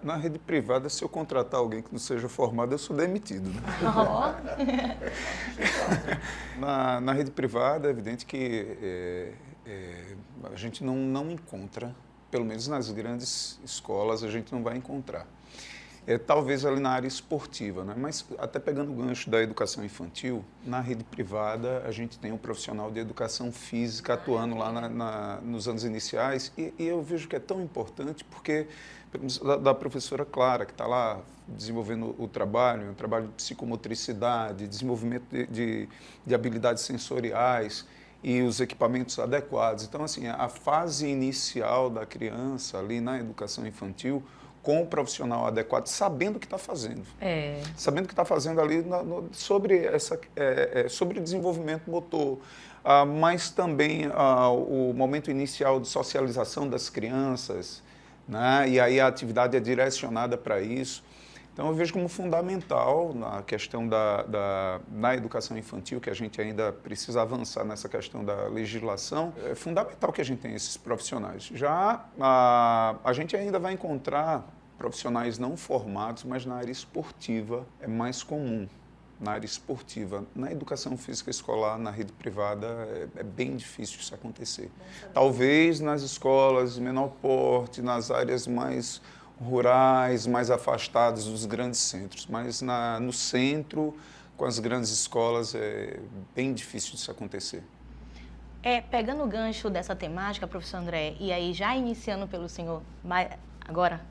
Na rede privada, se eu contratar alguém que não seja formado, eu sou demitido. Né? Na rede privada, é evidente que a gente não encontra, pelo menos nas grandes escolas, a gente não vai encontrar. Talvez ali na área esportiva, né? Mas até pegando o gancho da educação infantil, na rede privada a gente tem um profissional de educação física atuando lá nos anos iniciais e eu vejo que é tão importante porque da professora Clara, que está lá desenvolvendo o trabalho, um trabalho de psicomotricidade, desenvolvimento de habilidades sensoriais e os equipamentos adequados. Então, assim, a fase inicial da criança ali na educação infantil, com o profissional adequado, sabendo o que está fazendo. Sabendo o que está fazendo ali sobre o desenvolvimento motor, mas também o momento inicial de socialização das crianças, né? E aí a atividade é direcionada para isso. Então eu vejo como fundamental na questão na educação infantil, que a gente ainda precisa avançar nessa questão da legislação, é fundamental que a gente tenha esses profissionais. Já a gente ainda vai encontrar profissionais não formados, mas na área esportiva é mais comum. Na área esportiva, na educação física escolar, na rede privada, é bem difícil isso acontecer. Talvez nas escolas de menor porte, nas áreas mais rurais, mais afastadas dos grandes centros, mas no centro, com as grandes escolas, é bem difícil isso acontecer. Pegando o gancho dessa temática, professor André, e aí já iniciando pelo senhor agora,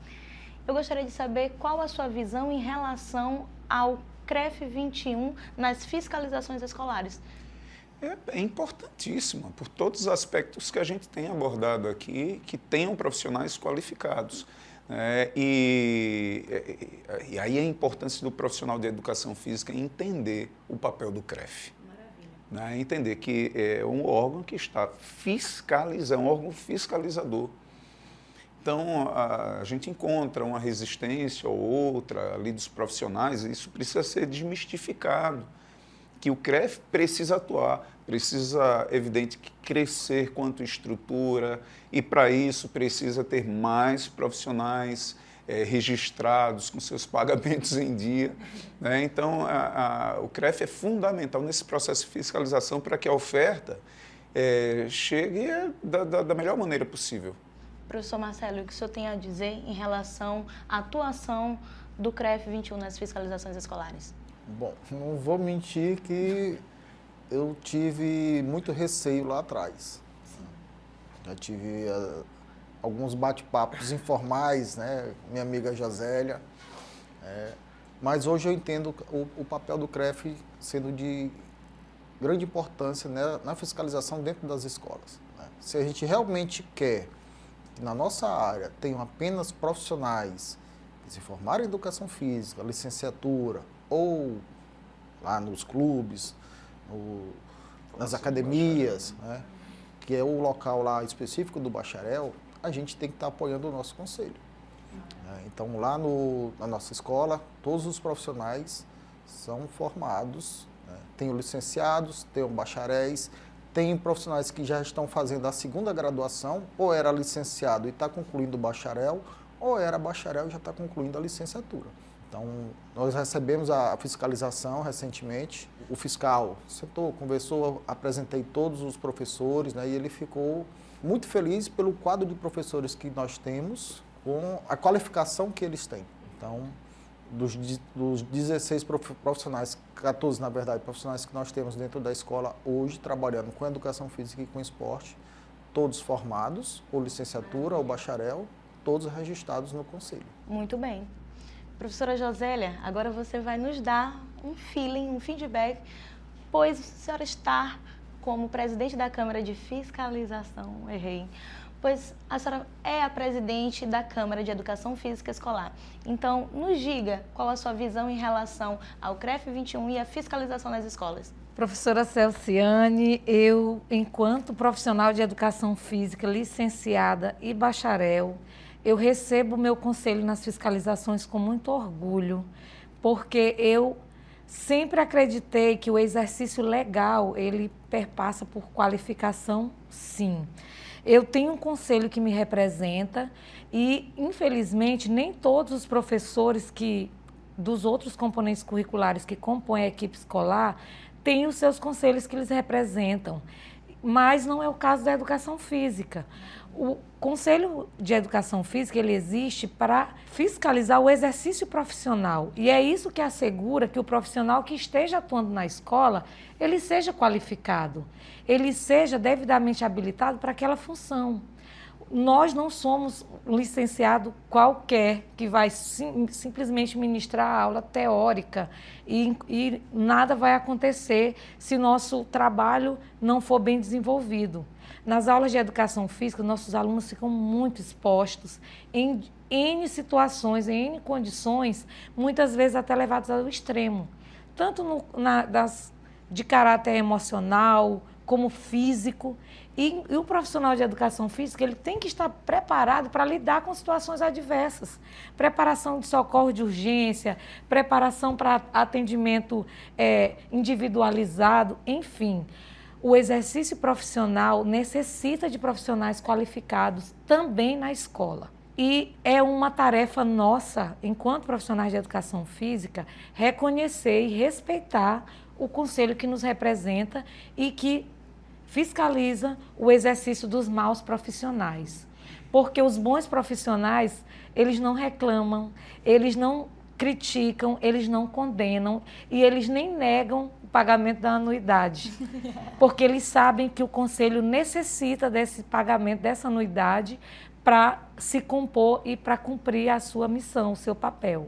eu gostaria de saber qual a sua visão em relação ao CREF 21 nas fiscalizações escolares. É importantíssima, por todos os aspectos que a gente tem abordado aqui, que tenham profissionais qualificados. E aí a importância do profissional de educação física em entender o papel do CREF. Maravilha. Né? Entender que é um órgão que está fiscalizando, um órgão fiscalizador. Então, a gente encontra uma resistência ou outra ali dos profissionais, e isso precisa ser desmistificado, que o CREF precisa atuar, precisa, evidente, crescer quanto estrutura, e para isso precisa ter mais profissionais registrados, com seus pagamentos em dia. Né? Então, o CREF é fundamental nesse processo de fiscalização para que a oferta chegue da melhor maneira possível. Professor Marcelo, o que o senhor tem a dizer em relação à atuação do CREF 21 nas fiscalizações escolares? Bom, não vou mentir que eu tive muito receio lá atrás. Já tive alguns bate-papos informais, né? Minha amiga Josélia. Mas hoje eu entendo o papel do CREF sendo de grande importância, né, na fiscalização dentro das escolas. Né? Se a gente realmente quer que na nossa área tenham apenas profissionais que se formaram em educação física, licenciatura, ou lá nos clubes, nas academias, né, que é o local lá específico do bacharel, a gente tem que estar apoiando o nosso conselho. Então, lá na nossa escola, todos os profissionais são formados, né, tem licenciados, tem bacharéis, tem profissionais que já estão fazendo a segunda graduação, ou era licenciado e está concluindo o bacharel, ou era bacharel e já está concluindo a licenciatura. Então, nós recebemos a fiscalização recentemente. O fiscal sentou, conversou, apresentei todos os professores, né, e ele ficou muito feliz pelo quadro de professores que nós temos, com a qualificação que eles têm. Então, dos 16 profissionais, 14 na verdade, profissionais que nós temos dentro da escola hoje, trabalhando com educação física e com esporte, todos formados, ou licenciatura, ou bacharel, todos registrados no conselho. Muito bem. Professora Josélia, agora você vai nos dar um feeling, um feedback, pois a senhora está como presidente da Câmara de Fiscalização, pois a senhora é a presidente da Câmara de Educação Física Escolar. Então, nos diga qual a sua visão em relação ao CREF 21 e a fiscalização nas escolas. Professora Celciane, eu, enquanto profissional de educação física, licenciada e bacharel, eu recebo o meu conselho nas fiscalizações com muito orgulho, porque eu sempre acreditei que o exercício legal, ele perpassa por qualificação, sim. Eu tenho um conselho que me representa e, infelizmente, nem todos os professores dos outros componentes curriculares que compõem a equipe escolar têm os seus conselhos que eles representam, mas não é o caso da educação física. O Conselho de Educação Física, ele existe para fiscalizar o exercício profissional. E é isso que assegura que o profissional que esteja atuando na escola, ele seja qualificado, ele seja devidamente habilitado para aquela função. Nós não somos um licenciado qualquer que vai simplesmente ministrar a aula teórica e nada vai acontecer se nosso trabalho não for bem desenvolvido. Nas aulas de educação física, nossos alunos ficam muito expostos em N situações, em N condições, muitas vezes até levados ao extremo, tanto de caráter emocional como físico. E o profissional de educação física, ele tem que estar preparado para lidar com situações adversas. Preparação de socorro de urgência, preparação para atendimento individualizado, enfim. O exercício profissional necessita de profissionais qualificados também na escola. E é uma tarefa nossa, enquanto profissionais de educação física, reconhecer e respeitar o conselho que nos representa e que fiscaliza o exercício dos maus profissionais. Porque os bons profissionais, eles não reclamam, eles não criticam, eles não condenam e eles nem negam o pagamento da anuidade. Porque eles sabem que o conselho necessita desse pagamento, dessa anuidade, para se compor e para cumprir a sua missão, o seu papel.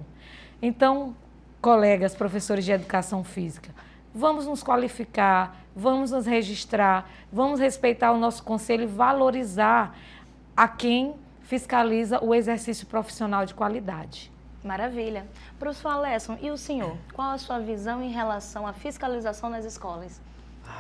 Então, colegas, professores de educação física, vamos nos qualificar, vamos nos registrar, vamos respeitar o nosso conselho e valorizar a quem fiscaliza o exercício profissional de qualidade. Maravilha. Professor Alesson, e o senhor? Qual a sua visão em relação à fiscalização nas escolas?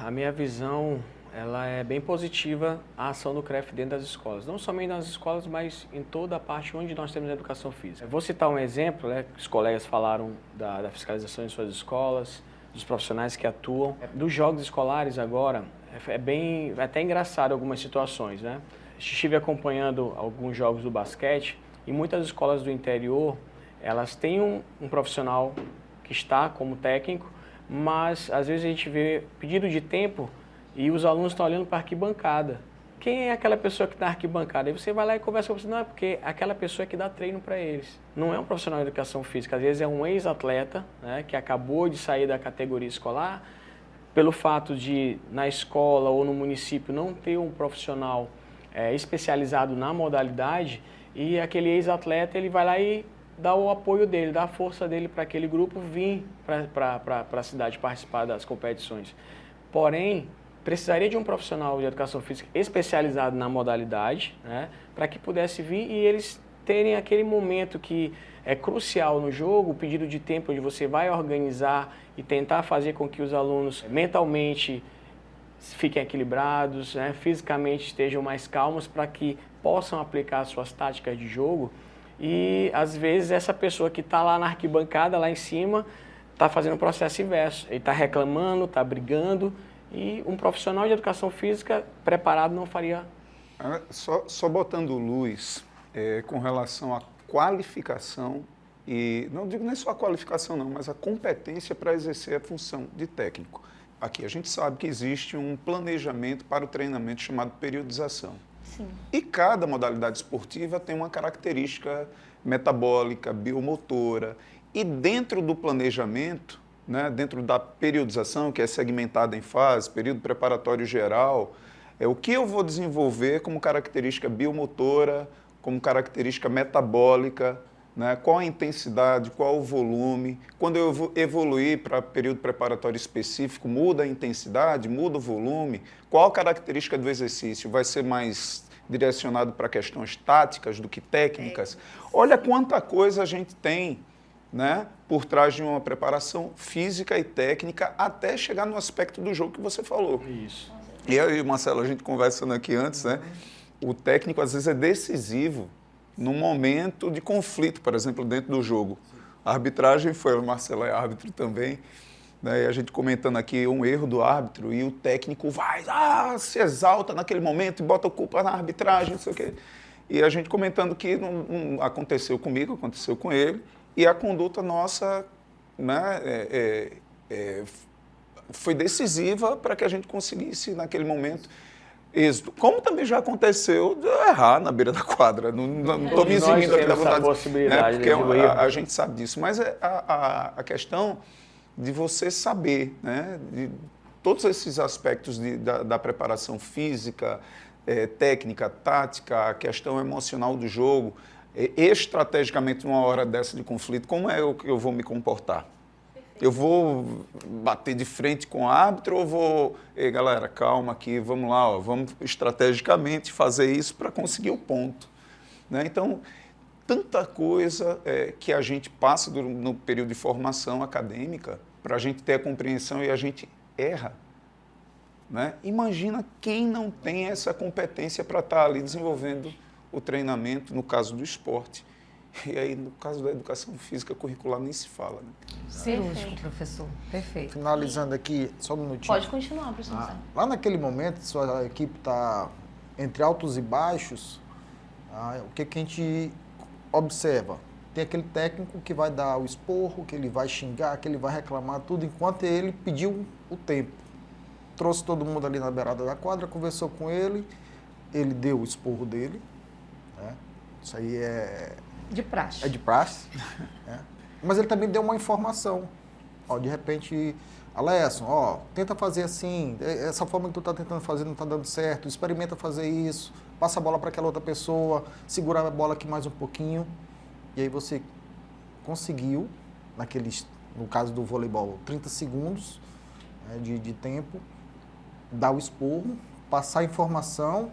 A minha visão, ela é bem positiva, a ação do CREF dentro das escolas. Não somente nas escolas, mas em toda a parte onde nós temos a educação física. Eu vou citar um exemplo, né? Os colegas falaram da fiscalização em suas escolas, dos profissionais que atuam. Dos jogos escolares agora, é até engraçado algumas situações, né? Estive acompanhando alguns jogos do basquete e muitas escolas do interior, elas têm um profissional que está como técnico, mas às vezes a gente vê pedido de tempo e os alunos estão olhando para a arquibancada. Quem é aquela pessoa que está na arquibancada? Aí você vai lá e conversa com você, não é porque aquela pessoa é que dá treino para eles. Não é um profissional de educação física, às vezes é um ex-atleta, né, que acabou de sair da categoria escolar, pelo fato de na escola ou no município não ter um profissional especializado na modalidade, e aquele ex-atleta ele vai lá e dá o apoio dele, dá a força dele para aquele grupo vir para a cidade participar das competições. Porém, precisaria de um profissional de educação física especializado na modalidade, né, para que pudesse vir e eles terem aquele momento que é crucial no jogo, o pedido de tempo onde você vai organizar e tentar fazer com que os alunos mentalmente fiquem equilibrados, né, fisicamente estejam mais calmos para que possam aplicar suas táticas de jogo. E às vezes essa pessoa que está lá na arquibancada, lá em cima, está fazendo o processo inverso. Ele está reclamando, está brigando, e um profissional de educação física preparado não faria. Só botando luz com relação à qualificação, e não digo nem só a qualificação não, mas a competência para exercer a função de técnico. Aqui a gente sabe que existe um planejamento para o treinamento chamado periodização. Sim. E cada modalidade esportiva tem uma característica metabólica, biomotora, E dentro do planejamento, né, dentro da periodização, que é segmentada em fases, período preparatório geral, o que eu vou desenvolver como característica biomotora, como característica metabólica, né, qual a intensidade, qual o volume. Quando eu vou evoluir para período preparatório específico, muda a intensidade, muda o volume, qual a característica do exercício? Vai ser mais direcionado para questões táticas do que técnicas? Olha quanta coisa a gente tem, né, por trás de uma preparação física e técnica até chegar no aspecto do jogo que você falou. Isso. E eu e o Marcelo, a gente conversando aqui antes, né, o técnico às vezes é decisivo num momento de conflito, por exemplo, dentro do jogo. A arbitragem foi, o Marcelo é árbitro também, né, e a gente comentando aqui um erro do árbitro e o técnico vai, se exalta naquele momento e bota a culpa na arbitragem, não sei o quê. E a gente comentando que não aconteceu comigo, aconteceu com ele, e a conduta nossa, né, foi decisiva para que a gente conseguisse, naquele momento, êxito. Como também já aconteceu de errar na beira da quadra. Não estou me eximindo aqui da vontade. Possibilidade, né, porque de a gente sabe disso. Mas a questão de você saber, né, de todos esses aspectos da preparação física, técnica, tática, a questão emocional do jogo, estrategicamente, numa hora dessa de conflito, como é que eu vou me comportar? Eu vou bater de frente com o árbitro ou vou... Ei, galera, calma aqui, vamos lá, vamos estrategicamente fazer isso para conseguir o ponto. Né? Então, tanta coisa que a gente passa no período de formação acadêmica para a gente ter a compreensão e a gente erra. Né? Imagina quem não tem essa competência para estar ali desenvolvendo o treinamento, no caso do esporte. E aí, no caso da educação física curricular, nem se fala. Né? Cirúrgico, Perfeito. professor. Perfeito. Finalizando aqui, só um minutinho. Pode continuar, professor. Lá naquele momento, sua equipe está entre altos e baixos, o que a gente observa? Tem aquele técnico que vai dar o esporro, que ele vai xingar, que ele vai reclamar tudo, enquanto ele pediu o tempo. Trouxe todo mundo ali na beirada da quadra, conversou com ele deu o esporro dele. Né? Isso aí De praxe. é de praxe. Né? Mas ele também deu uma informação. De repente, Alesson, tenta fazer assim, essa forma que tu está tentando fazer não está dando certo, experimenta fazer isso, passa a bola para aquela outra pessoa, segura a bola aqui mais um pouquinho. E aí você conseguiu, no caso do voleibol, 30 segundos de tempo, dar o esporro, passar a informação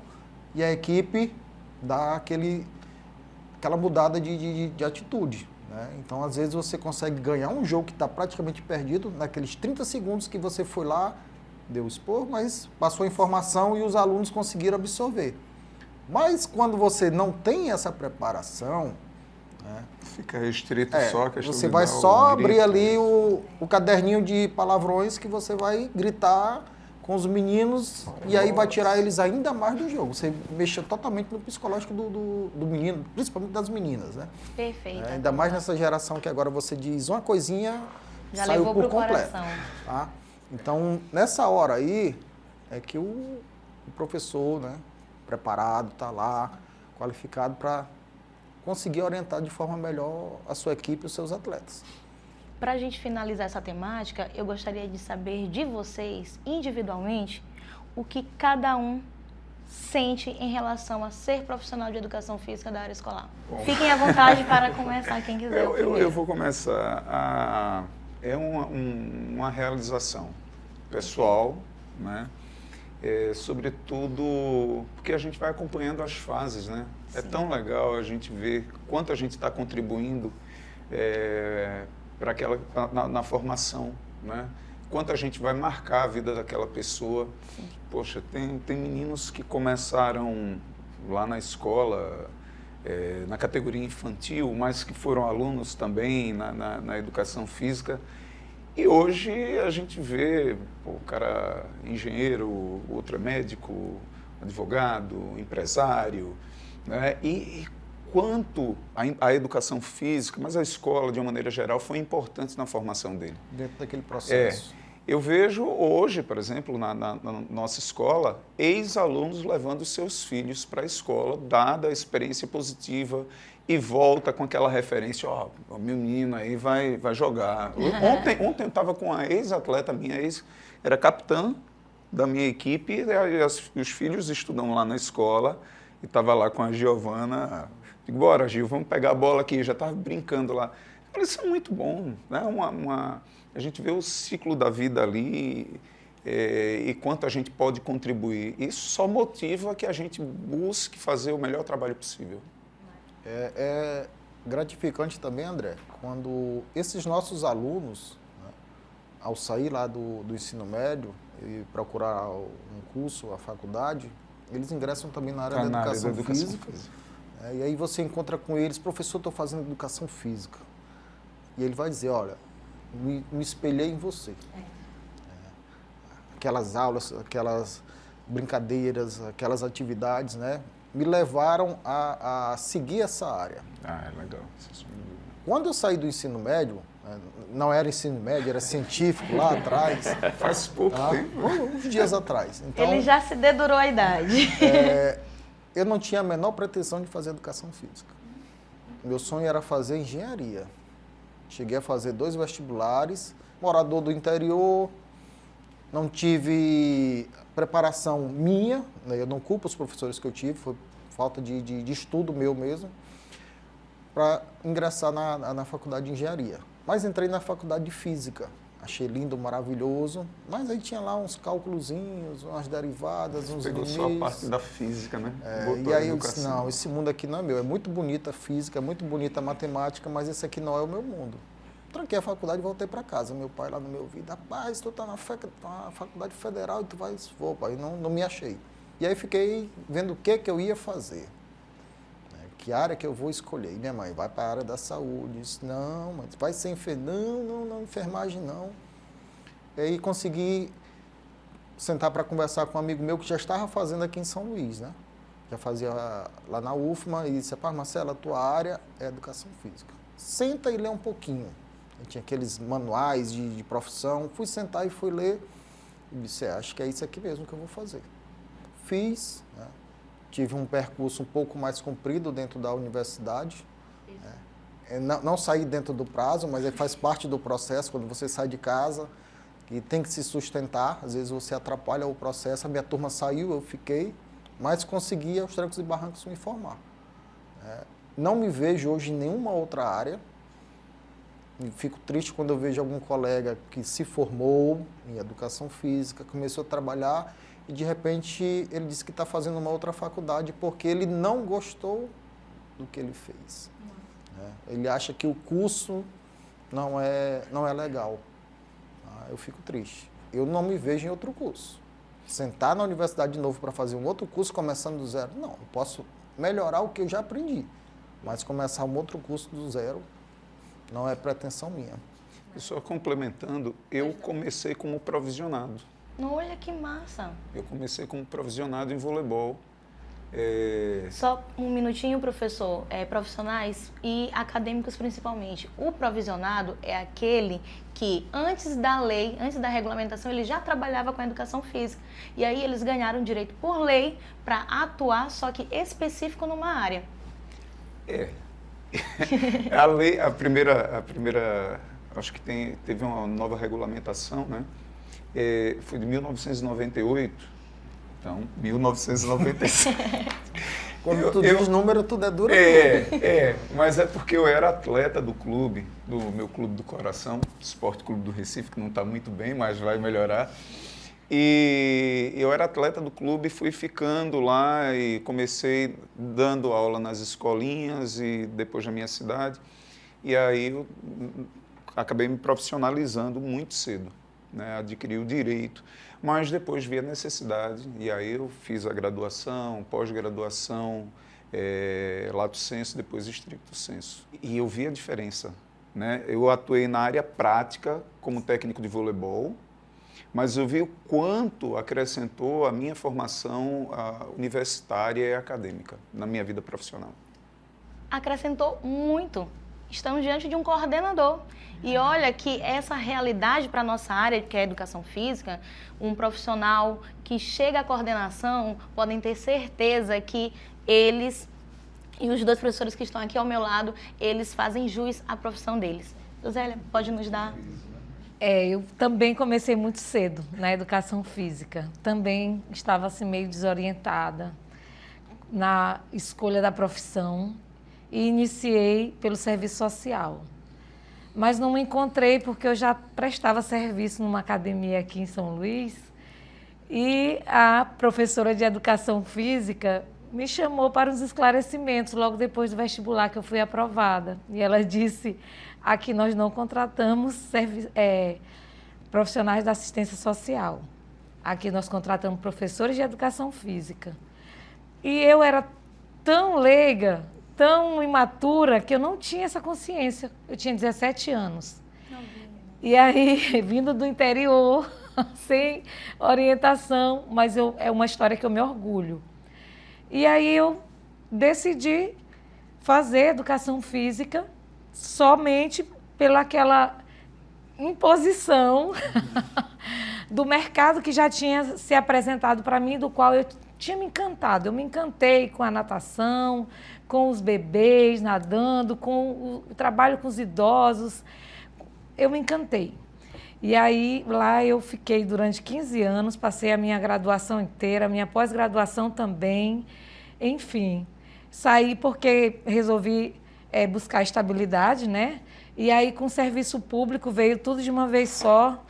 e a equipe dar aquela mudada de atitude. Né? Então, às vezes, você consegue ganhar um jogo que está praticamente perdido naqueles 30 segundos que você foi lá, deu o esporro, mas passou a informação e os alunos conseguiram absorver. Mas quando você não tem essa preparação, Fica restrito só a questão você de vai dar só o abrir grito. ali o caderninho de palavrões que você vai gritar com os meninos e aí vai tirar eles ainda mais do jogo. Você mexeu totalmente no psicológico do menino, principalmente das meninas, né? Perfeito. Ainda mais nessa geração que agora você diz uma coisinha, Já saiu levou por pro completo. coração. Tá? Então, nessa hora aí, é que o professor, né, preparado, está lá, qualificado para conseguir orientar de forma melhor a sua equipe e os seus atletas. Para a gente finalizar essa temática, eu gostaria de saber de vocês, individualmente, o que cada um sente em relação a ser profissional de educação física da área escolar. Bom. Fiquem à vontade para começar, quem quiser. Eu vou começar. É uma realização pessoal, né? Sobretudo porque a gente vai acompanhando as fases, né? Sim. É tão legal a gente ver quanto a gente está contribuindo na formação, né? Quanto a gente vai marcar a vida daquela pessoa. Sim. Poxa, tem meninos que começaram lá na escola, na categoria infantil, mas que foram alunos também na educação física. E hoje a gente vê o cara engenheiro, o outro é médico, advogado, empresário, né? E quanto a educação física, mas a escola, de uma maneira geral, foi importante na formação dele. Dentro daquele processo. Eu vejo hoje, por exemplo, na nossa escola, ex-alunos levando seus filhos para a escola, dada a experiência positiva e volta com aquela referência, ó, o meu menino aí vai jogar. Ontem eu estava com a ex-atleta, minha ex, era capitã da minha equipe, e os filhos estudam lá na escola, e estava lá com a Giovana. Digo, bora, Gil, vamos pegar a bola aqui, já estava brincando lá. Eu falei, isso é muito bom, né? A gente vê o ciclo da vida ali e quanto a gente pode contribuir. Isso só motiva que a gente busque fazer o melhor trabalho possível. É gratificante também, André, quando esses nossos alunos, né, ao sair lá do ensino médio e procurar um curso, a faculdade, eles ingressam também na área da educação física. E aí você encontra com eles, professor, estou fazendo educação física. E ele vai dizer, olha, me espelhei em você. Aquelas aulas, aquelas brincadeiras, aquelas atividades, né, me levaram a seguir essa área. Ah, é legal. Quando eu saí do ensino médio, não era ensino médio, era científico lá atrás. Faz pouco tempo. Uns dias atrás. Então, Ele já se dedurou a idade. Eu não tinha a menor pretensão de fazer educação física. Meu sonho era fazer engenharia. Cheguei a fazer 2 vestibulares, morador do interior, não tive preparação minha, né? Eu não culpo os professores que eu tive, foi falta de estudo meu mesmo, para ingressar na faculdade de engenharia. Mas entrei na faculdade de física, achei lindo, maravilhoso, mas aí tinha lá uns cálculozinhos, umas derivadas, uns limites. Pegou só a parte da física, né? E aí eu disse, não, esse mundo aqui não é meu, é muito bonita a física, é muito bonita a matemática, mas esse aqui não é o meu mundo. Tranquei a faculdade e voltei para casa. Meu pai lá no meu ouvido, rapaz, tu tá na faculdade federal e tu vai... Vou, pai, não me achei. E aí fiquei vendo o que eu ia fazer. Que área que eu vou escolher. E minha mãe, vai para a área da saúde. Eu disse, não, mas vai ser enfermagem. Não, enfermagem não. E aí consegui sentar para conversar com um amigo meu que já estava fazendo aqui em São Luís, né? Já fazia lá na UFMA e disse, rapaz, Marcelo, a tua área é educação física. Senta e lê um pouquinho. Eu tinha aqueles manuais de profissão. Fui sentar e fui ler. E disse, acho que é isso aqui mesmo que eu vou fazer. Fiz, né? Tive um percurso um pouco mais comprido dentro da universidade. Não saí dentro do prazo, mas faz parte do processo, quando você sai de casa, que tem que se sustentar. Às vezes você atrapalha o processo. A minha turma saiu, eu fiquei, mas consegui, aos trancos e barrancos, me formar. Não me vejo hoje em nenhuma outra área. Fico triste quando eu vejo algum colega que se formou em educação física, começou a trabalhar e, de repente, ele disse que está fazendo uma outra faculdade porque ele não gostou do que ele fez. Ele acha que o curso não é legal. Eu fico triste. Eu não me vejo em outro curso. Sentar na universidade de novo para fazer um outro curso, começando do zero, não. Eu posso melhorar o que eu já aprendi, mas começar um outro curso do zero não é pretensão minha. E só complementando, eu comecei como provisionado. Olha que massa. Eu comecei como provisionado em voleibol. Só um minutinho, professor. Profissionais e acadêmicos principalmente. O provisionado é aquele que antes da lei, antes da regulamentação, ele já trabalhava com a educação física. E aí eles ganharam direito por lei para atuar, só que específico numa área. A lei, a primeira, acho que teve uma nova regulamentação, né? Foi de 1998. Então, 1997. Quando tu diz número, tudo é duro. Mas é porque eu era atleta do clube, do meu clube do coração, Esporte Clube do Recife, que não está muito bem, mas vai melhorar. E eu era atleta do clube, fui ficando lá e comecei dando aula nas escolinhas e depois na minha cidade. E aí eu acabei me profissionalizando muito cedo, né? Adquiri o direito, mas depois vi a necessidade e aí eu fiz a graduação, pós-graduação, lato sensu, depois estricto sensu. E eu vi a diferença, né? Eu atuei na área prática como técnico de voleibol, mas eu vi o quanto acrescentou a minha formação universitária e acadêmica na minha vida profissional. Acrescentou muito. Estamos diante de um coordenador. E olha que essa realidade para a nossa área, que é a educação física, um profissional que chega à coordenação, podem ter certeza que eles E os dois professores que estão aqui ao meu lado, eles fazem jus à profissão deles. Josélia, pode nos dar... Eu também comecei muito cedo na educação física. Também estava assim meio desorientada na escolha da profissão e iniciei pelo serviço social. Mas não me encontrei porque eu já prestava serviço numa academia aqui em São Luís e a professora de educação física me chamou para os esclarecimentos logo depois do vestibular que eu fui aprovada. E ela disse: aqui nós não contratamos profissionais da assistência social. Aqui nós contratamos professores de educação física. E eu era tão leiga, tão imatura, que eu não tinha essa consciência. Eu tinha 17 anos. E aí, vindo do interior, sem orientação, mas é uma história que eu me orgulho. E aí eu decidi fazer educação física somente pelaquela imposição do mercado que já tinha se apresentado para mim, do qual eu tinha me encantado. Eu me encantei com a natação, com os bebês nadando, com o trabalho com os idosos. Eu me encantei. E aí, lá eu fiquei durante 15 anos, passei a minha graduação inteira, a minha pós-graduação também. Enfim, saí porque resolvi buscar estabilidade, né? E aí, com o serviço público, veio tudo de uma vez só,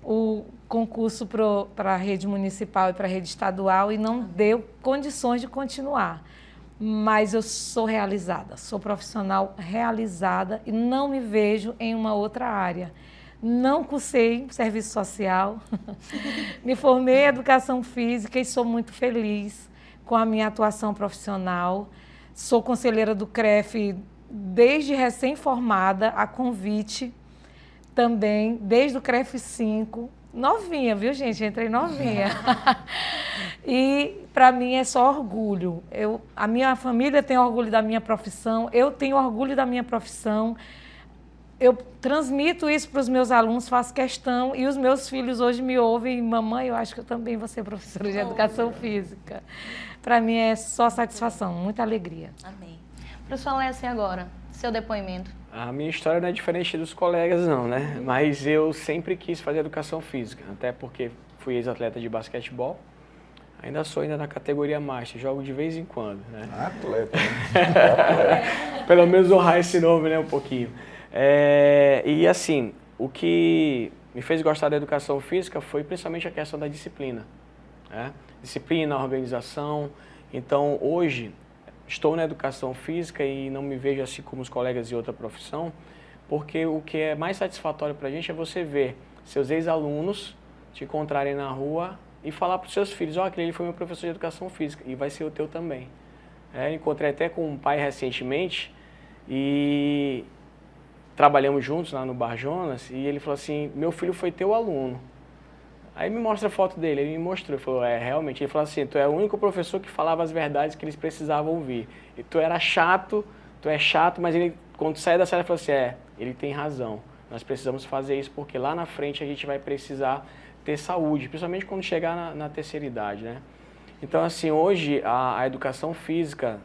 o concurso para a rede municipal e para a rede estadual, e não deu condições de continuar. Mas eu sou realizada, sou profissional realizada e não me vejo em uma outra área. Não cursei serviço social, me formei em educação física e sou muito feliz com a minha atuação profissional. Sou conselheira do CREF desde recém-formada, a convite também, desde o CREF 5, novinha, viu, gente? Entrei novinha. E para mim é só orgulho. A minha família tem orgulho da minha profissão, eu tenho orgulho da minha profissão. Eu transmito isso para os meus alunos, faço questão, e os meus filhos hoje me ouvem: mamãe, eu acho que eu também vou ser professora de educação física. Para mim é só satisfação, muita alegria. Amém. Professor Alessio, agora, seu depoimento. A minha história não é diferente dos colegas, não, né? Mas eu sempre quis fazer educação física, até porque fui ex-atleta de basquetebol. Ainda sou na categoria master, jogo de vez em quando, né? Atleta, né? Pelo menos honrar esse nome, né, um pouquinho. E assim, o que me fez gostar da educação física foi principalmente a questão da disciplina, né? Disciplina, organização. Então, hoje, estou na educação física e não me vejo assim como os colegas de outra profissão, porque o que é mais satisfatório para a gente é você ver seus ex-alunos te encontrarem na rua e falar para os seus filhos: ó, aquele ali foi meu professor de educação física, e vai ser o teu também. Encontrei até com um pai recentemente e trabalhamos juntos lá no Bar Jonas, e ele falou assim: meu filho foi teu aluno. Aí me mostra a foto dele, ele me mostrou, ele falou: realmente. Ele falou assim: tu é o único professor que falava as verdades que eles precisavam ouvir. E tu era chato, tu é chato, mas ele, quando sai da sala, ele falou assim: ele tem razão, nós precisamos fazer isso porque lá na frente a gente vai precisar ter saúde, principalmente quando chegar na terceira idade, né? Então, assim, hoje a educação física,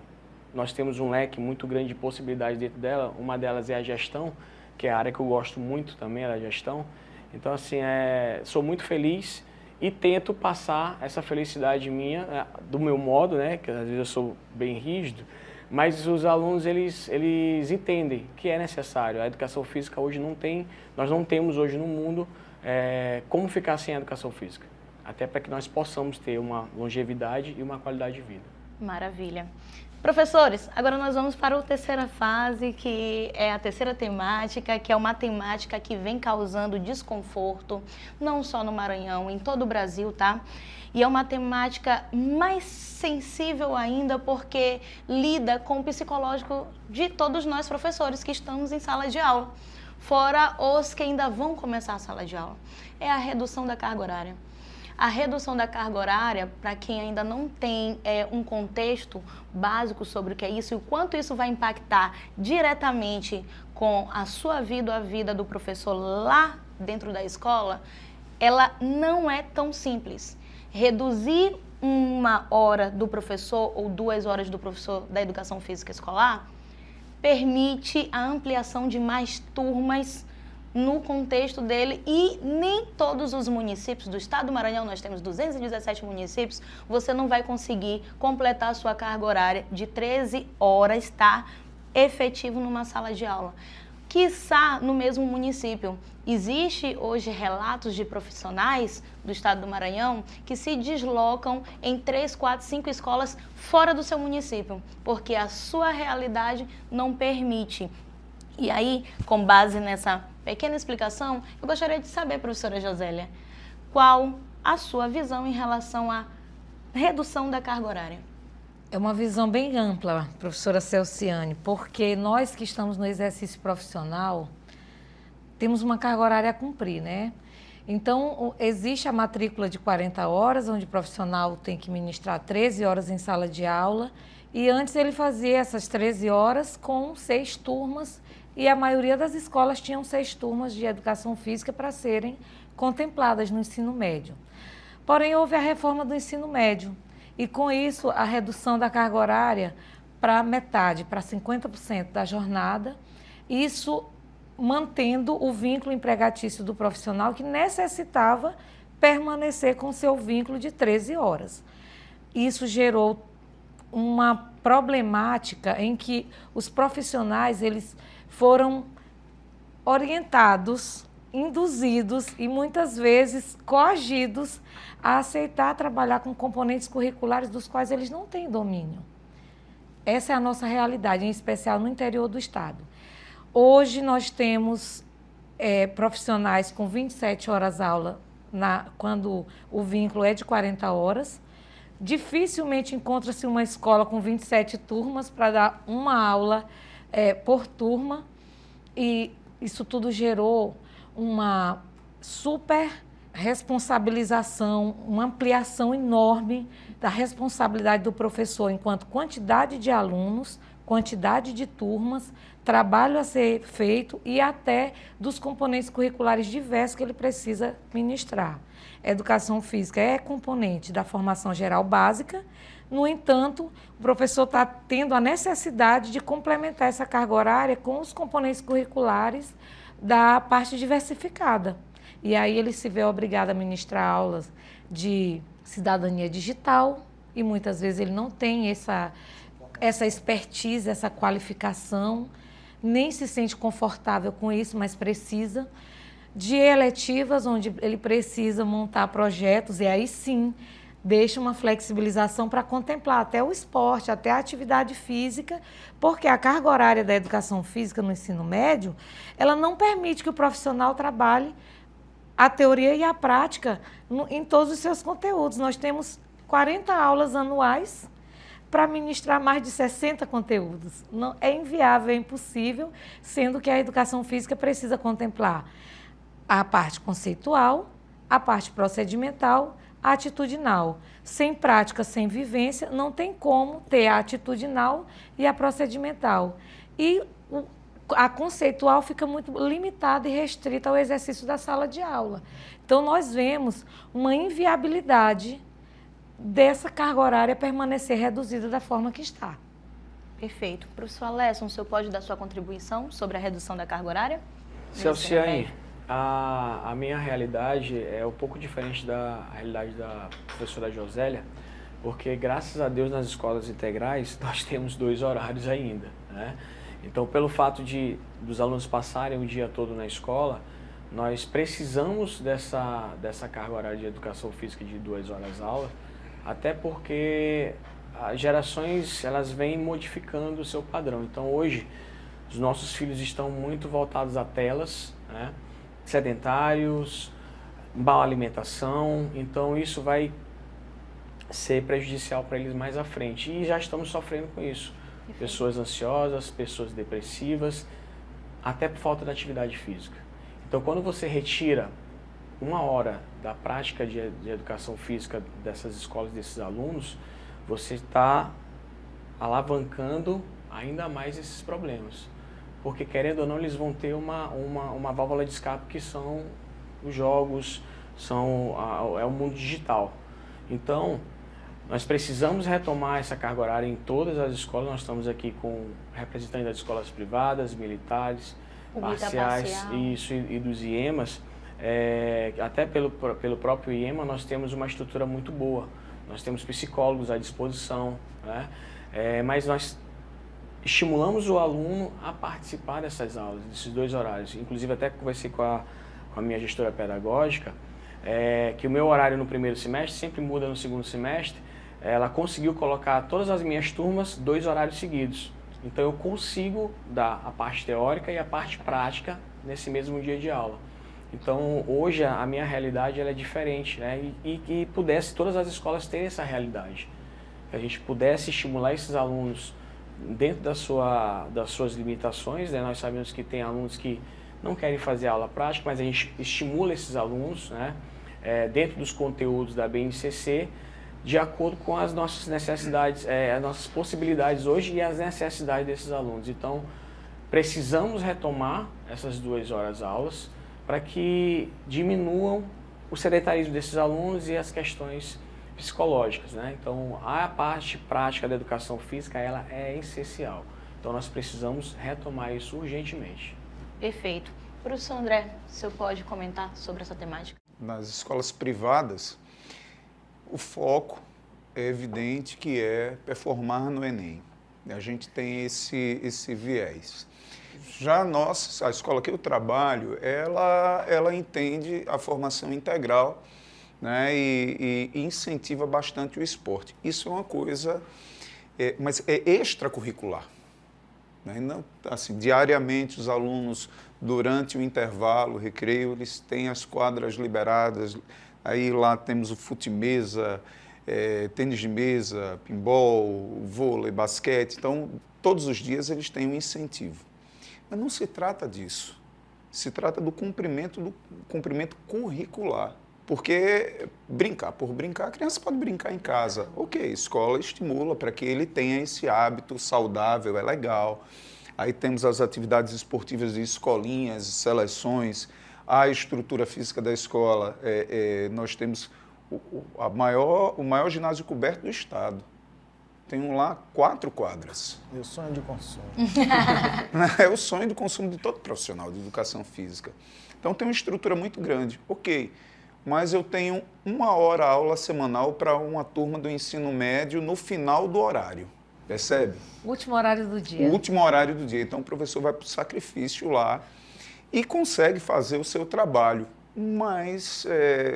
nós temos um leque muito grande de possibilidades dentro dela. Uma delas é a gestão, que é a área que eu gosto muito também, é a gestão. Então, assim, sou muito feliz e tento passar essa felicidade minha, do meu modo, né? Que às vezes eu sou bem rígido, mas os alunos, eles entendem que é necessário. A educação física hoje nós não temos hoje no mundo como ficar sem a educação física. Até para que nós possamos ter uma longevidade e uma qualidade de vida. Maravilha. Professores, agora nós vamos para a terceira fase, que é a terceira temática, que é uma temática que vem causando desconforto, não só no Maranhão, em todo o Brasil, tá? E é uma temática mais sensível ainda, porque lida com o psicológico de todos nós professores que estamos em sala de aula, fora os que ainda vão começar a sala de aula. É a redução da carga horária. A redução da carga horária, para quem ainda não tem um contexto básico sobre o que é isso e o quanto isso vai impactar diretamente com a sua vida, a vida do professor lá dentro da escola, ela não é tão simples. Reduzir 1 hora do professor ou 2 horas do professor da educação física escolar permite a ampliação de mais turmas no contexto dele, e nem todos os municípios do estado do Maranhão, nós temos 217 municípios, você não vai conseguir completar a sua carga horária de 13 horas, tá? Efetivo numa sala de aula. Quiçá no mesmo município. Existe hoje relatos de profissionais do estado do Maranhão que se deslocam em 3, 4, 5 escolas fora do seu município, porque a sua realidade não permite. E aí, com base nessa pequena explicação, eu gostaria de saber, professora Josélia, qual a sua visão em relação à redução da carga horária? É uma visão bem ampla, professora Celciane, porque nós que estamos no exercício profissional temos uma carga horária a cumprir, né? Então, existe a matrícula de 40 horas, onde o profissional tem que ministrar 13 horas em sala de aula, e antes ele fazia essas 13 horas com 6 turmas, e a maioria das escolas tinham 6 turmas de educação física para serem contempladas no ensino médio. Porém, houve a reforma do ensino médio, e com isso a redução da carga horária para metade, para 50% da jornada, isso mantendo o vínculo empregatício do profissional que necessitava permanecer com seu vínculo de 13 horas. Isso gerou uma problemática em que os profissionais eles foram orientados, induzidos e muitas vezes coagidos a aceitar trabalhar com componentes curriculares dos quais eles não têm domínio. Essa é a nossa realidade, em especial no interior do estado. Hoje nós temos profissionais com 27 horas aula quando o vínculo é de 40 horas. Dificilmente encontra-se uma escola com 27 turmas para dar uma aula por turma, e isso tudo gerou uma super responsabilização, uma ampliação enorme da responsabilidade do professor enquanto quantidade de alunos, quantidade de turmas, trabalho a ser feito e até dos componentes curriculares diversos que ele precisa ministrar. Educação física é componente da formação geral básica, no entanto, o professor está tendo a necessidade de complementar essa carga horária com os componentes curriculares da parte diversificada. E aí ele se vê obrigado a ministrar aulas de cidadania digital, e muitas vezes ele não tem essa expertise, essa qualificação, nem se sente confortável com isso, mas precisa. De eletivas, onde ele precisa montar projetos, e aí sim deixa uma flexibilização para contemplar até o esporte, até a atividade física, porque a carga horária da educação física no ensino médio, ela não permite que o profissional trabalhe a teoria e a prática em todos os seus conteúdos. Nós temos 40 aulas anuais para ministrar mais de 60 conteúdos. Não, é inviável, é impossível, sendo que a educação física precisa contemplar a parte conceitual, a parte procedimental, a atitudinal. Sem prática, sem vivência, não tem como ter a atitudinal e a procedimental. E a conceitual fica muito limitada e restrita ao exercício da sala de aula. Então, nós vemos uma inviabilidade dessa carga horária permanecer reduzida da forma que está. Perfeito. Professor Alesson, o senhor pode dar sua contribuição sobre a redução da carga horária? Celciane, a minha realidade é um pouco diferente da realidade da professora Josélia, porque graças a Deus nas escolas integrais nós temos 2 horários ainda, né? Então, pelo fato dos alunos passarem o dia todo na escola, nós precisamos dessa carga horária de educação física de 2 horas aula, até porque as gerações elas vêm modificando o seu padrão. Então, hoje, os nossos filhos estão muito voltados a telas, né? Sedentários, má alimentação, então isso vai ser prejudicial para eles mais à frente. E já estamos sofrendo com isso. Pessoas ansiosas, pessoas depressivas, até por falta de atividade física. Então, quando você retira 1 hora da prática de educação física dessas escolas, desses alunos, você está alavancando ainda mais esses problemas. Porque, querendo ou não, eles vão ter uma válvula de escape que são os jogos, é o mundo digital. Então, Nós precisamos retomar essa carga horária em todas as escolas. Nós estamos aqui com representantes das escolas privadas, militares, parciais e dos IEMAs. Até pelo próprio IEMA nós temos uma estrutura muito boa. Nós temos psicólogos à disposição, né? Mas nós estimulamos o aluno a participar dessas aulas, desses 2 horários. Inclusive até conversei com a minha gestora pedagógica, que o meu horário no primeiro semestre sempre muda no segundo semestre. Ela conseguiu colocar todas as minhas turmas 2 horários seguidos. Então eu consigo dar a parte teórica e a parte prática nesse mesmo dia de aula. Então hoje a minha realidade ela é diferente, né? E que pudesse todas as escolas terem essa realidade. Que a gente pudesse estimular esses alunos dentro das suas limitações, né? Nós sabemos que tem alunos que não querem fazer aula prática, mas a gente estimula esses alunos, né? Dentro dos conteúdos da BNCC, de acordo com as nossas necessidades, as nossas possibilidades hoje e as necessidades desses alunos. Então, precisamos retomar essas 2 horas aulas para que diminuam o sedentarismo desses alunos e as questões psicológicas, né? Então, a parte prática da educação física, ela é essencial. Então, nós precisamos retomar isso urgentemente. Perfeito. Professor André, o senhor pode comentar sobre essa temática? Nas escolas privadas, o foco é evidente que é performar no Enem. A gente tem esse viés. Já a escola que eu trabalho, ela entende a formação integral, né, e incentiva bastante o esporte. Isso é uma coisa, mas é extracurricular. Né? Não, assim, diariamente os alunos, durante o intervalo, o recreio, eles têm as quadras liberadas. Aí lá temos o fute-mesa, tênis de mesa, pinball, vôlei, basquete. Então, todos os dias eles têm um incentivo. Mas não se trata disso. Se trata do cumprimento curricular. Porque brincar por brincar, a criança pode brincar em casa. Ok, a escola estimula para que ele tenha esse hábito saudável, é legal. Aí temos as atividades esportivas de escolinhas, seleções, a estrutura física da escola. Nós temos o maior ginásio coberto do estado. Tem lá 4 quadras. É o sonho de consumo. É o sonho do consumo de todo profissional de educação física. Então tem uma estrutura muito grande. Ok, mas eu tenho 1 hora aula semanal para uma turma do ensino médio no final do horário. Percebe? O último horário do dia. O último horário do dia. Então o professor vai para o sacrifício lá e consegue fazer o seu trabalho. Mas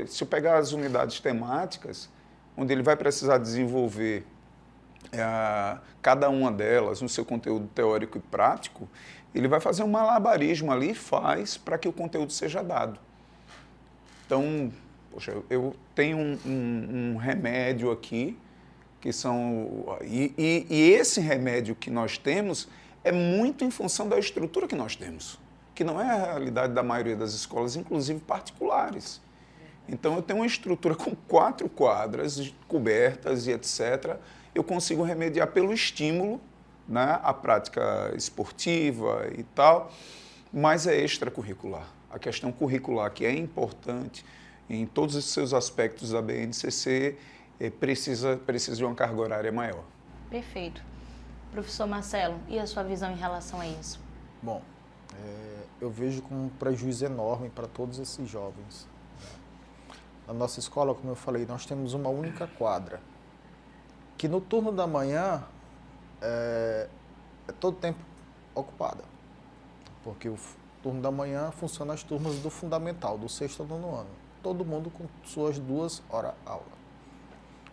se eu pegar as unidades temáticas, onde ele vai precisar desenvolver cada uma delas no seu conteúdo teórico e prático, ele vai fazer um malabarismo ali e faz para que o conteúdo seja dado. Então, poxa, eu tenho um remédio aqui, que são... E esse remédio que nós temos é muito em função da estrutura que nós temos, que não é a realidade da maioria das escolas, inclusive particulares. Então, eu tenho uma estrutura com 4 quadras cobertas e etc., eu consigo remediar pelo estímulo, né, a prática esportiva e tal, mas é extracurricular. A questão curricular, que é importante em todos os seus aspectos da BNCC, precisa de uma carga horária maior. Perfeito. Professor Marcelo, e a sua visão em relação a isso? Bom, eu vejo como um prejuízo enorme para todos esses jovens. Na nossa escola, como eu falei, nós temos uma única quadra, que no turno da manhã é todo tempo ocupada, porque o turno da manhã funciona as turmas do fundamental, do 6º ao 9º ano, todo mundo com suas 2 horas aula.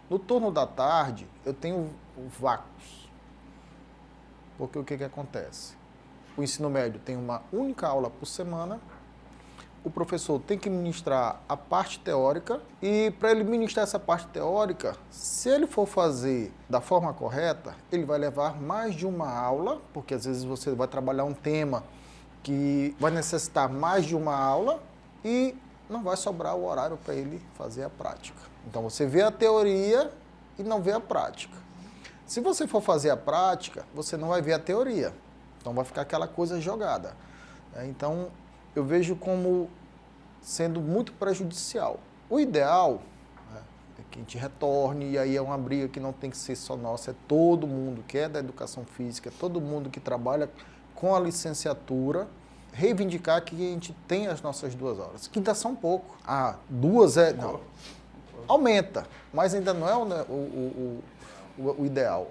No turno da tarde, eu tenho vácuos, porque o que acontece? O ensino médio tem uma única aula por semana, o professor tem que ministrar a parte teórica e para ele ministrar essa parte teórica, se ele for fazer da forma correta, ele vai levar mais de uma aula, porque às vezes você vai trabalhar um tema que vai necessitar mais de uma aula e não vai sobrar o horário para ele fazer a prática. Então você vê a teoria e não vê a prática. Se você for fazer a prática, você não vai ver a teoria, então vai ficar aquela coisa jogada. Então, eu vejo como sendo muito prejudicial. O ideal é que a gente retorne, e aí é uma briga que não tem que ser só nossa, é todo mundo que é da educação física, é todo mundo que trabalha com a licenciatura, reivindicar que a gente tem as nossas 2 horas, que ainda são pouco. 2 não, aumenta, mas ainda não é o ideal.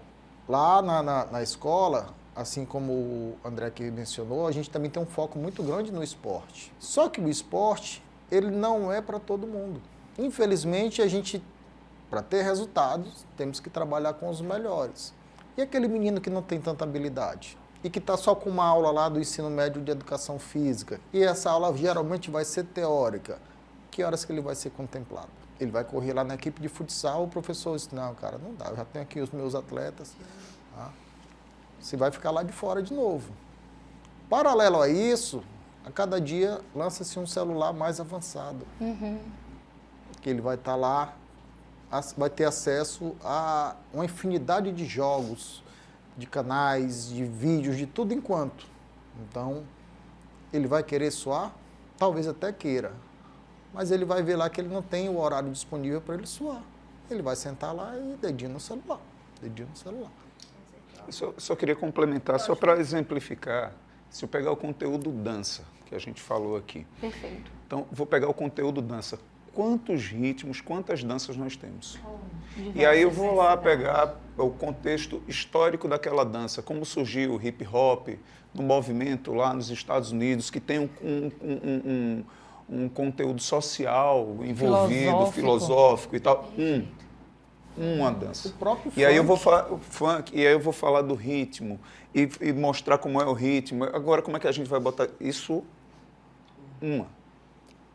Lá na escola, assim como o André aqui mencionou, a gente também tem um foco muito grande no esporte. Só que o esporte, ele não é para todo mundo. Infelizmente, a gente, para ter resultados, temos que trabalhar com os melhores. E aquele menino que não tem tanta habilidade? E que está só com uma aula lá do ensino médio de educação física, e essa aula geralmente vai ser teórica, que horas que ele vai ser contemplado? Ele vai correr lá na equipe de futsal, o professor diz, não, cara, não dá, eu já tenho aqui os meus atletas. Tá? Você vai ficar lá de fora de novo. Paralelo a isso, a cada dia lança-se um celular mais avançado. Que ele vai estar lá, vai ter acesso a uma infinidade de jogos, de canais, de vídeos, de tudo enquanto. Então, ele vai querer suar? Talvez até queira. Mas ele vai ver lá que ele não tem o horário disponível para ele suar. Ele vai sentar lá e dedinho no celular. Dedinho no celular. Só queria complementar, só para exemplificar, se eu pegar o conteúdo dança, que a gente falou aqui. Perfeito. Então, vou pegar o conteúdo dança. Quantos ritmos, quantas danças nós temos? E aí eu vou lá pegar o contexto histórico daquela dança, como surgiu o hip hop, no movimento lá nos Estados Unidos, que tem um conteúdo social envolvido, filosófico e tal. Uma dança. O próprio e aí eu vou falar o funk, e aí eu vou falar do ritmo e mostrar como é o ritmo. Agora, como é que a gente vai botar isso?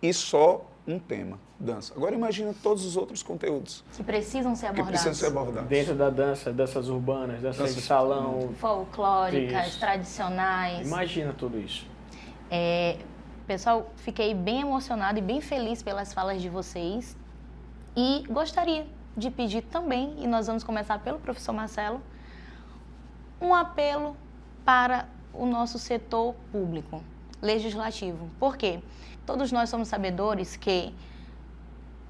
E só um tema, dança. Agora imagina todos os outros conteúdos Que precisam ser que abordados. precisam ser abordados. Dentro da dança, danças urbanas, danças de salão. Folclóricas, Isso. tradicionais. Imagina tudo isso. Pessoal, fiquei bem emocionada e bem feliz pelas falas de vocês. E gostaria de pedir também, e nós vamos começar pelo professor Marcelo, um apelo para o nosso setor público, legislativo. Por quê? Todos nós somos sabedores que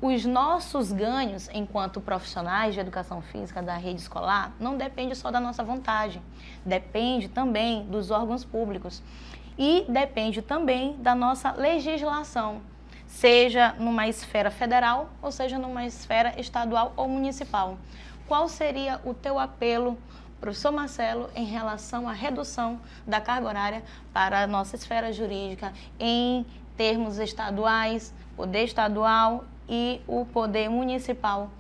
os nossos ganhos enquanto profissionais de educação física da rede escolar não depende só da nossa vontade, depende também dos órgãos públicos e depende também da nossa legislação, seja numa esfera federal ou seja numa esfera estadual ou municipal. Qual seria o teu apelo, professor Marcelo, em relação à redução da carga horária para a nossa esfera jurídica em termos estaduais, poder estadual e o poder municipal?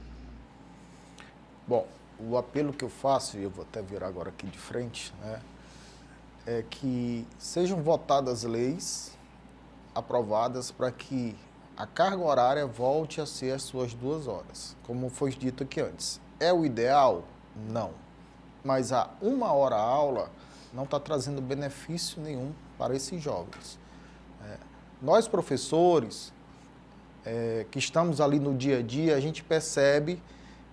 Bom, o apelo que eu faço, e eu vou até virar agora aqui de frente, né, é que sejam votadas leis aprovadas para que a carga horária volte a ser as suas 2 horas, como foi dito aqui antes. É o ideal? Não. Mas a 1 hora aula não está trazendo benefício nenhum para esses jovens. Nós, professores, que estamos ali no dia a dia, a gente percebe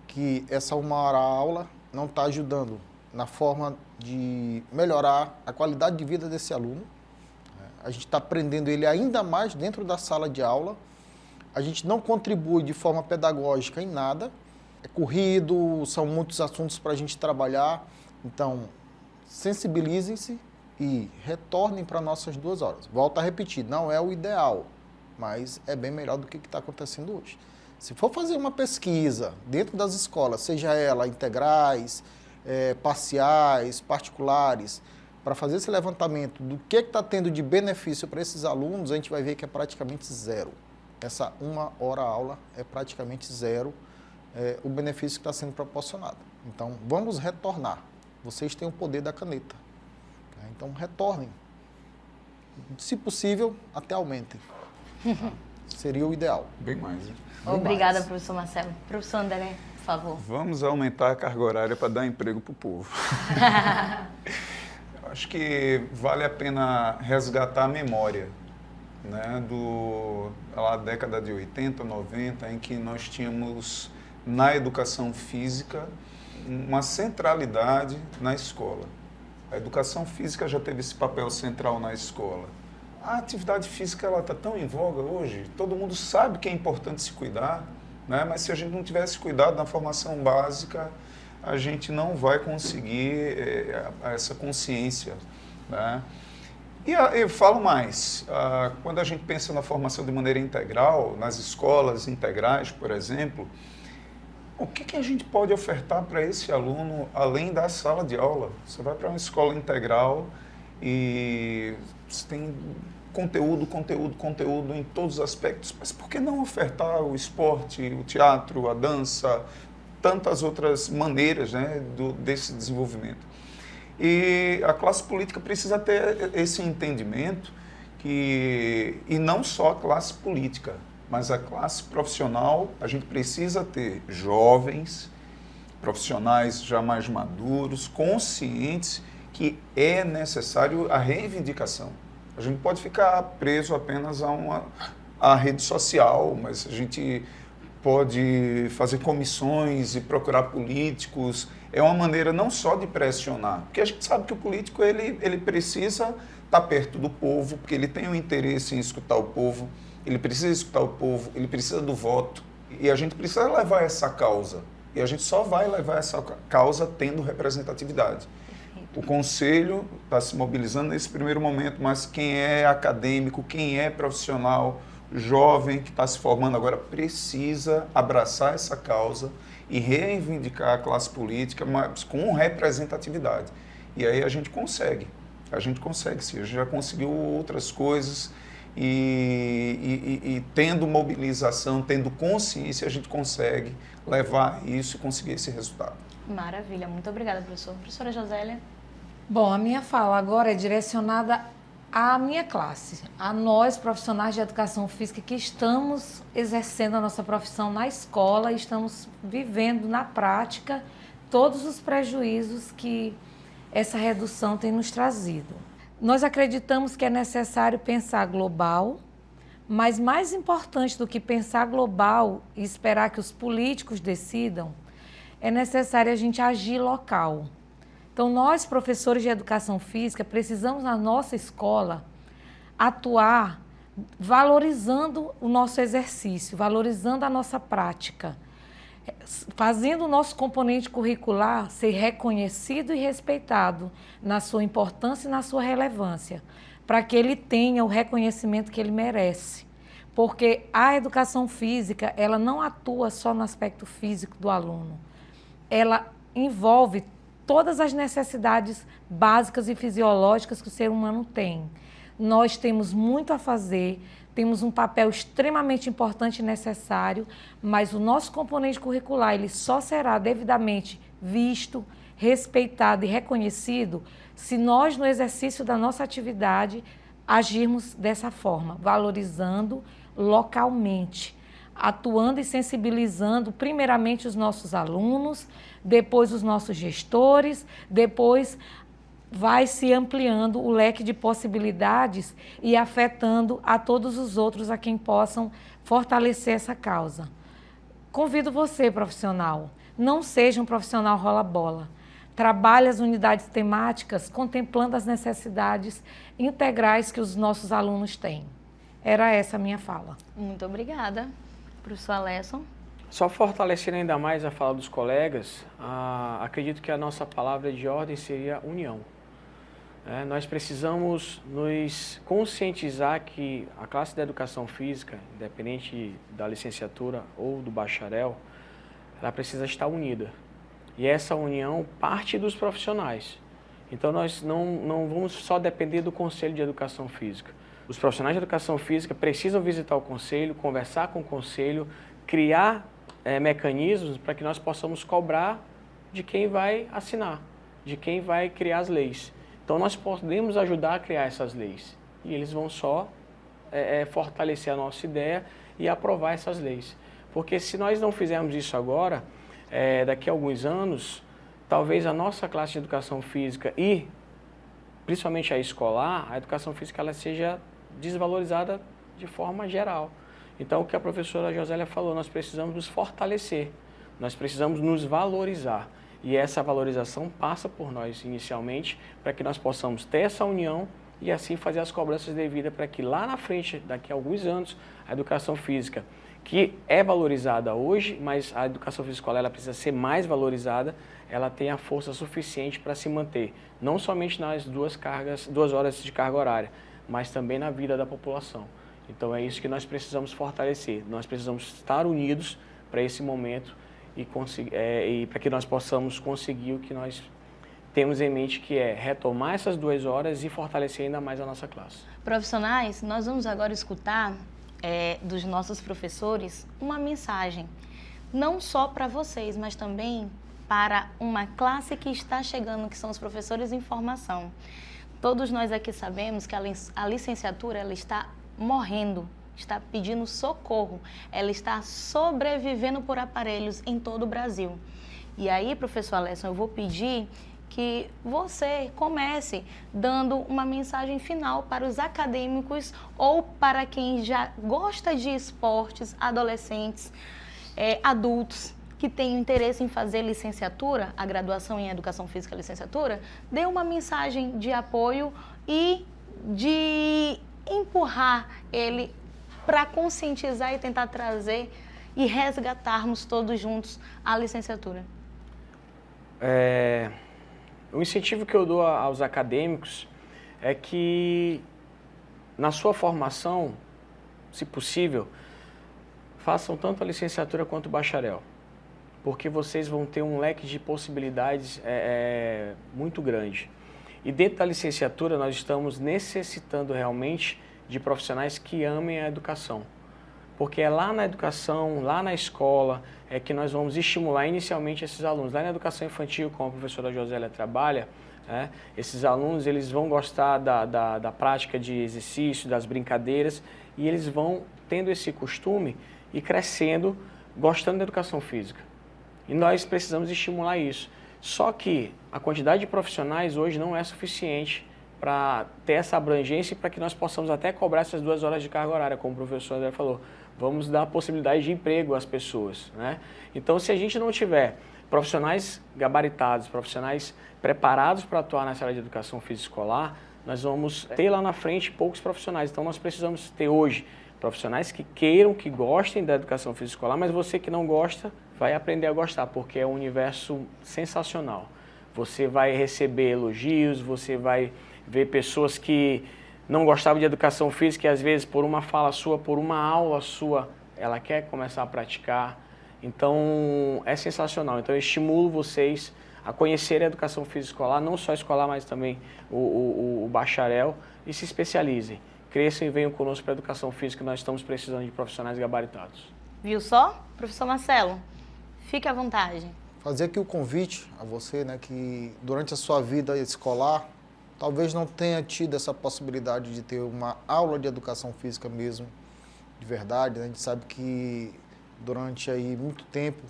que essa 1 hora aula não está ajudando na forma de melhorar a qualidade de vida desse aluno. A gente está prendendo ele ainda mais dentro da sala de aula. A gente não contribui de forma pedagógica em nada. É corrido, são muitos assuntos para a gente trabalhar. Então, sensibilizem-se e retornem para nossas 2 horas. Volto a repetir, não é o ideal, mas é bem melhor do que está acontecendo hoje. Se for fazer uma pesquisa dentro das escolas, seja ela integrais, parciais, particulares, para fazer esse levantamento do que está tendo de benefício para esses alunos, a gente vai ver que é praticamente zero. Essa 1 hora aula é praticamente zero o benefício que está sendo proporcionado. Então, vamos retornar. Vocês têm o poder da caneta. Então, retornem. Se possível, até aumentem. Seria o ideal. Bem mais. Né? Obrigada, professor Marcelo. Professor André, por favor. Vamos aumentar a carga horária para dar emprego para o povo. Acho que vale a pena resgatar a memória, né, da década de 80, 90, em que nós tínhamos na educação física uma centralidade na escola. A educação física já teve esse papel central na escola. A atividade física está tão em voga hoje, todo mundo sabe que é importante se cuidar, né? Mas se a gente não tivesse cuidado na formação básica, a gente não vai conseguir essa consciência, né? E eu falo mais, quando a gente pensa na formação de maneira integral, nas escolas integrais, por exemplo, o que a gente pode ofertar para esse aluno além da sala de aula? Você vai para uma escola integral e você tem conteúdo em todos os aspectos, mas por que não ofertar o esporte, o teatro, a dança, tantas outras maneiras, né, desse desenvolvimento? E a classe política precisa ter esse entendimento e não só a classe política, mas a classe profissional. A gente precisa ter jovens, profissionais já mais maduros, conscientes que é necessário a reivindicação. A gente pode ficar preso apenas à rede social, mas a gente pode fazer comissões e procurar políticos. É uma maneira não só de pressionar, porque a gente sabe que o político ele precisa estar perto do povo, porque ele tem um interesse em escutar o povo, ele precisa escutar o povo, ele precisa do voto, e a gente precisa levar essa causa. E a gente só vai levar essa causa tendo representatividade. O Conselho está se mobilizando nesse primeiro momento, mas quem é acadêmico, quem é profissional, jovem que está se formando agora, precisa abraçar essa causa e reivindicar a classe política, mas com representatividade. E aí a gente consegue sim, a gente já conseguiu outras coisas e tendo mobilização, tendo consciência, a gente consegue levar isso e conseguir esse resultado. Maravilha, muito obrigada, professor. Professora Josélia? Bom, a minha fala agora é direcionada à minha classe, a nós, profissionais de educação física, que estamos exercendo a nossa profissão na escola e estamos vivendo na prática todos os prejuízos que essa redução tem nos trazido. Nós acreditamos que é necessário pensar global, mas mais importante do que pensar global e esperar que os políticos decidam, é necessário a gente agir local. Então, nós, professores de educação física, precisamos na nossa escola atuar valorizando o nosso exercício, valorizando a nossa prática, fazendo o nosso componente curricular ser reconhecido e respeitado na sua importância e na sua relevância, para que ele tenha o reconhecimento que ele merece. Porque a educação física, ela não atua só no aspecto físico do aluno, ela envolve todas as necessidades básicas e fisiológicas que o ser humano tem. Nós temos muito a fazer, temos um papel extremamente importante e necessário, mas o nosso componente curricular ele só será devidamente visto, respeitado e reconhecido se nós, no exercício da nossa atividade, agirmos dessa forma, valorizando localmente, atuando e sensibilizando primeiramente os nossos alunos, depois os nossos gestores, depois vai se ampliando o leque de possibilidades e afetando a todos os outros a quem possam fortalecer essa causa. Convido você, profissional, não seja um profissional rola-bola. Trabalhe as unidades temáticas contemplando as necessidades integrais que os nossos alunos têm. Era essa a minha fala. Muito obrigada. Professor Alesson? Só fortalecendo ainda mais a fala dos colegas, acredito que a nossa palavra de ordem seria união. Nós precisamos nos conscientizar que a classe da educação física, independente da licenciatura ou do bacharel, ela precisa estar unida. E essa união parte dos profissionais. Então nós não vamos só depender do Conselho de Educação Física. Os profissionais de educação física precisam visitar o conselho, conversar com o conselho, criar mecanismos para que nós possamos cobrar de quem vai assinar, de quem vai criar as leis. Então nós podemos ajudar a criar essas leis e eles vão só fortalecer a nossa ideia e aprovar essas leis. Porque se nós não fizermos isso agora, daqui a alguns anos, talvez a nossa classe de educação física e principalmente a escolar, a educação física ela seja desvalorizada de forma geral. Então, o que a professora Josélia falou, nós precisamos nos fortalecer, nós precisamos nos valorizar. E essa valorização passa por nós, inicialmente, para que nós possamos ter essa união e assim fazer as cobranças devidas para que lá na frente, daqui a alguns anos, a educação física, que é valorizada hoje, mas a educação física escolar ela precisa ser mais valorizada, ela tem a força suficiente para se manter, não somente nas 2 horas de carga horária, mas também na vida da população. Então é isso que nós precisamos fortalecer, nós precisamos estar unidos para esse momento e para que nós possamos conseguir o que nós temos em mente, que é retomar essas 2 horas e fortalecer ainda mais a nossa classe. Profissionais, nós vamos agora escutar dos nossos professores uma mensagem, não só para vocês, mas também para uma classe que está chegando, que são os professores em formação. Todos nós aqui sabemos que a licenciatura ela está morrendo, está pedindo socorro, ela está sobrevivendo por aparelhos em todo o Brasil. E aí, professor Alesson, eu vou pedir que você comece dando uma mensagem final para os acadêmicos ou para quem já gosta de esportes, adolescentes, adultos que têm interesse em fazer licenciatura, a graduação em Educação Física licenciatura, dê uma mensagem de apoio e de empurrar ele para conscientizar e tentar trazer e resgatarmos todos juntos a licenciatura. O incentivo que eu dou aos acadêmicos é que, na sua formação, se possível, façam tanto a licenciatura quanto o bacharel, porque vocês vão ter um leque de possibilidades muito grande. E dentro da licenciatura, nós estamos necessitando realmente de profissionais que amem a educação, porque é lá na educação, lá na escola, é que nós vamos estimular inicialmente esses alunos. Lá na educação infantil, como a professora Josélia trabalha, esses alunos eles vão gostar da prática de exercício, das brincadeiras, e eles vão tendo esse costume e crescendo, gostando da educação física. E nós precisamos estimular isso. Só que a quantidade de profissionais hoje não é suficiente para ter essa abrangência e para que nós possamos até cobrar essas 2 horas de carga horária, como o professor André falou. Vamos dar a possibilidade de emprego às pessoas, né? Então, se a gente não tiver profissionais gabaritados, profissionais preparados para atuar nessa área de educação física escolar, nós vamos ter lá na frente poucos profissionais. Então, nós precisamos ter hoje profissionais que queiram, que gostem da educação física escolar, mas você que não gosta, vai aprender a gostar, porque é um universo sensacional. Você vai receber elogios, você vai ver pessoas que não gostavam de educação física e às vezes por uma fala sua, por uma aula sua, ela quer começar a praticar. Então, é sensacional. Então, eu estimulo vocês a conhecerem a educação física escolar, não só escolar, mas também o bacharel, e se especializem. Cresçam e venham conosco para a educação física, nós estamos precisando de profissionais gabaritados. Viu só? Professor Marcelo, fique à vontade. Fazer aqui o convite a você, né, que durante a sua vida escolar, talvez não tenha tido essa possibilidade de ter uma aula de educação física mesmo, de verdade, né? A gente sabe que durante aí muito tempo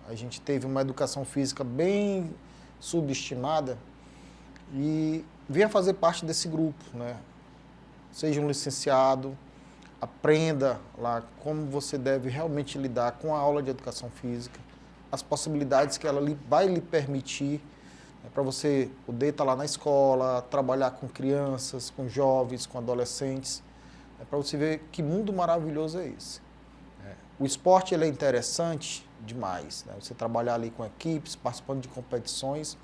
a gente teve uma educação física bem subestimada e venha fazer parte desse grupo, né? Seja um licenciado, aprenda lá como você deve realmente lidar com a aula de educação física, as possibilidades que ela vai lhe permitir, para você poder estar lá na escola, trabalhar com crianças, com jovens, com adolescentes, para você ver que mundo maravilhoso é esse. O esporte ele é interessante demais, né? Você trabalhar ali com equipes, participando de competições,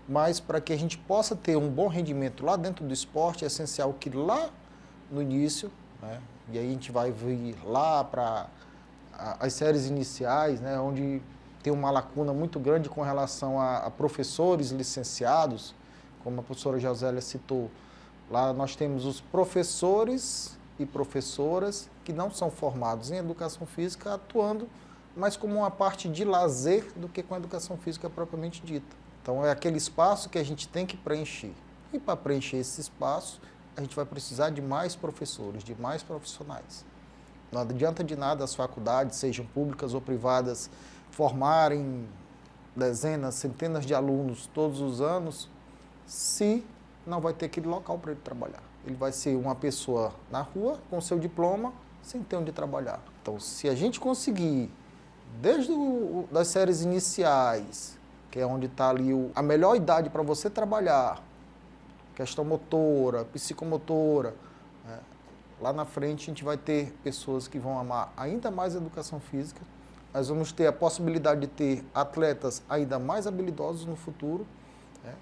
mas para que a gente possa ter um bom rendimento lá dentro do esporte, é essencial que lá no início, né? E aí a gente vai vir lá para as séries iniciais, né? Onde tem uma lacuna muito grande com relação a professores licenciados, como a professora Josélia citou. Lá nós temos os professores e professoras que não são formados em educação física, atuando mais como uma parte de lazer do que com a educação física propriamente dita. Então é aquele espaço que a gente tem que preencher. E para preencher esse espaço, a gente vai precisar de mais professores, de mais profissionais. Não adianta de nada as faculdades, sejam públicas ou privadas, formarem dezenas, centenas de alunos todos os anos, se não vai ter aquele local para ele trabalhar. Ele vai ser uma pessoa na rua, com seu diploma, sem ter onde trabalhar. Então, se a gente conseguir, desde das séries iniciais, que é onde está ali a melhor idade para você trabalhar, questão motora, psicomotora. Lá na frente a gente vai ter pessoas que vão amar ainda mais a educação física. Nós vamos ter a possibilidade de ter atletas ainda mais habilidosos no futuro, né?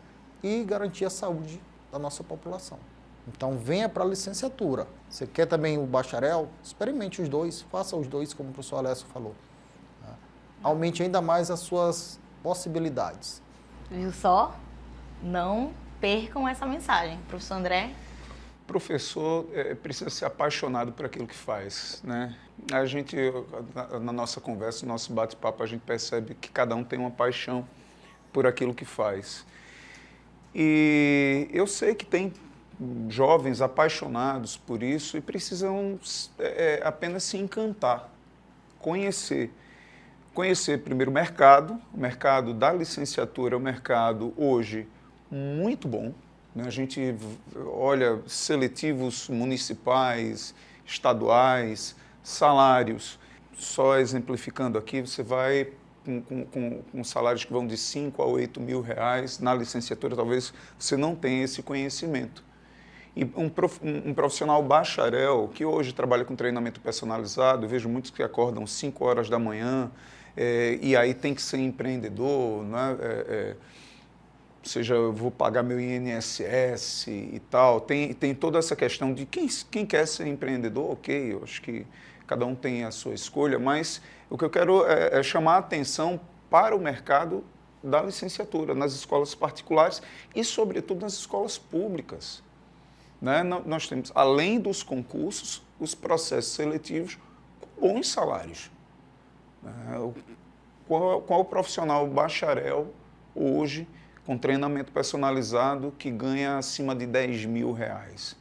E garantir a saúde da nossa população. Então venha para a licenciatura. Você quer também o bacharel? Experimente os dois, faça os dois, como o professor Alessio falou. Aumente ainda mais as suas possibilidades. Viu só? Não percam essa mensagem. Professor André? Professor precisa ser apaixonado por aquilo que faz, né? A gente, na nossa conversa, no nosso bate-papo, a gente percebe que cada um tem uma paixão por aquilo que faz. E eu sei que tem jovens apaixonados por isso e precisam apenas se encantar, conhecer. Conhecer primeiro o mercado da licenciatura é um mercado hoje muito bom. A gente olha seletivos municipais, estaduais, salários. Só exemplificando aqui, você vai com salários que vão de 5 a 8 mil reais. Na licenciatura, talvez você não tenha esse conhecimento. E um profissional bacharel, que hoje trabalha com treinamento personalizado, eu vejo muitos que acordam 5 horas da manhã, e aí tem que ser empreendedor, né? Ou seja, eu vou pagar meu INSS e tal. Tem toda essa questão de quem quer ser empreendedor, ok, eu acho que cada um tem a sua escolha, mas o que eu quero é chamar a atenção para o mercado da licenciatura, nas escolas particulares e, sobretudo, nas escolas públicas. Né? Nós temos, além dos concursos, os processos seletivos com bons salários. Qual o profissional bacharel hoje com treinamento personalizado que ganha acima de 10 mil reais?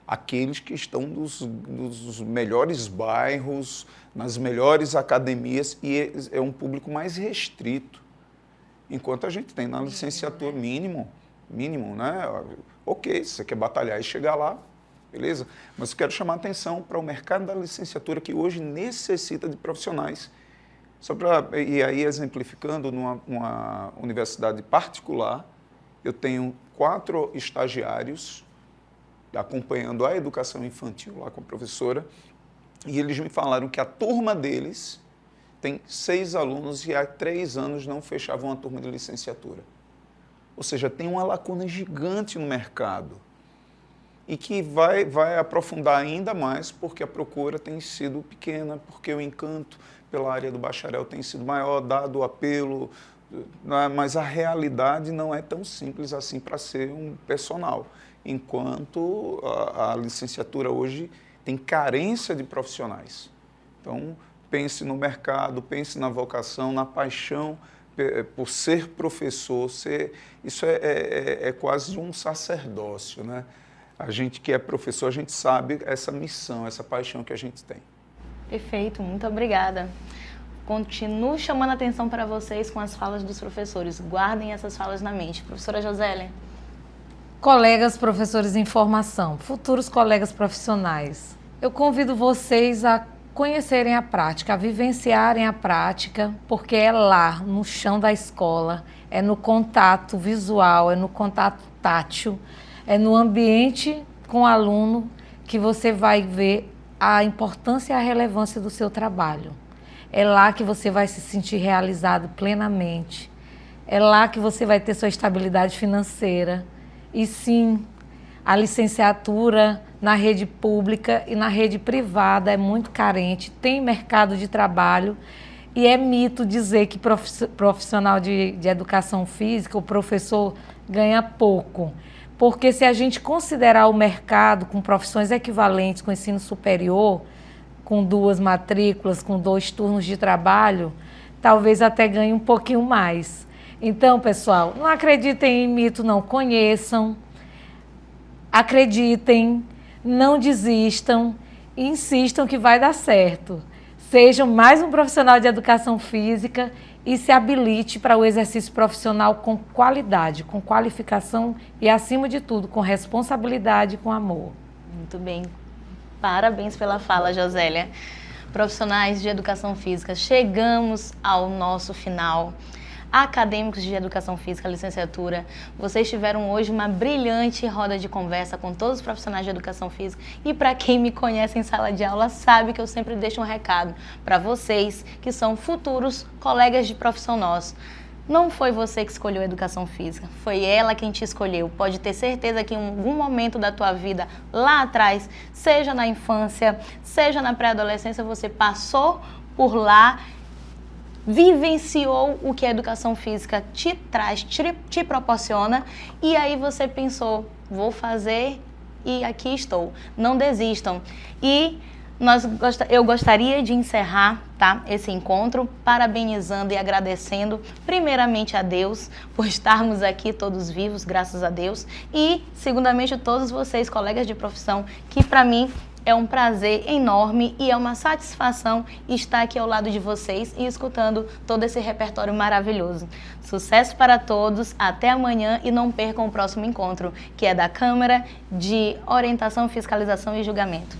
Aqueles que estão nos melhores bairros, nas melhores academias, e é um público mais restrito. Enquanto a gente tem na licenciatura mínimo, né? Ok, se você quer batalhar e chegar lá, beleza? Mas eu quero chamar a atenção para o mercado da licenciatura, que hoje necessita de profissionais. E aí, exemplificando, numa universidade particular, eu tenho 4 estagiários acompanhando a educação infantil lá com a professora, e eles me falaram que a turma deles tem 6 alunos e há 3 anos não fechavam a turma de licenciatura. Ou seja, tem uma lacuna gigante no mercado e que vai aprofundar ainda mais porque a procura tem sido pequena, porque o encanto pela área do bacharel tem sido maior, dado o apelo, mas a realidade não é tão simples assim para ser um personal, enquanto a licenciatura hoje tem carência de profissionais. Então, pense no mercado, pense na vocação, na paixão por ser professor. Isso é quase um sacerdócio, né? A gente que é professor, a gente sabe essa missão, essa paixão que a gente tem. Perfeito, muito obrigada. Continuo chamando a atenção para vocês com as falas dos professores. Guardem essas falas na mente. Professora Josélia. Colegas professores em formação, futuros colegas profissionais, eu convido vocês a conhecerem a prática, a vivenciarem a prática, porque é lá, no chão da escola, é no contato visual, é no contato tátil, é no ambiente com o aluno que você vai ver a importância e a relevância do seu trabalho. É lá que você vai se sentir realizado plenamente. É lá que você vai ter sua estabilidade financeira. E sim, a licenciatura na rede pública e na rede privada é muito carente, tem mercado de trabalho e é mito dizer que profissional de educação física, o professor ganha pouco. Porque se a gente considerar o mercado com profissões equivalentes com ensino superior, com 2 matrículas, com 2 turnos de trabalho, talvez até ganhe um pouquinho mais. Então, pessoal, não acreditem em mito, não. Conheçam, acreditem, não desistam e insistam que vai dar certo. Sejam mais um profissional de educação física e se habilite para o exercício profissional com qualidade, com qualificação e, acima de tudo, com responsabilidade e com amor. Muito bem. Parabéns pela fala, Josélia. Profissionais de educação física, chegamos ao nosso final. acadêmicos de Educação Física, licenciatura. Vocês tiveram hoje uma brilhante roda de conversa com todos os profissionais de Educação Física. E para quem me conhece em sala de aula, sabe que eu sempre deixo um recado para vocês que são futuros colegas de profissão nossos. Não foi você que escolheu a Educação Física, foi ela quem te escolheu. Pode ter certeza que em algum momento da tua vida, lá atrás, seja na infância, seja na pré-adolescência, você passou por lá, vivenciou o que a Educação Física te traz, te proporciona, e aí você pensou, vou fazer e aqui estou. Não desistam. E eu gostaria de encerrar, tá, esse encontro parabenizando e agradecendo primeiramente a Deus por estarmos aqui todos vivos, graças a Deus, e segundamente todos vocês, colegas de profissão, que para mim é um prazer enorme e é uma satisfação estar aqui ao lado de vocês e escutando todo esse repertório maravilhoso. Sucesso para todos, até amanhã e não percam o próximo encontro, que é da Câmara de Orientação, Fiscalização e Julgamento.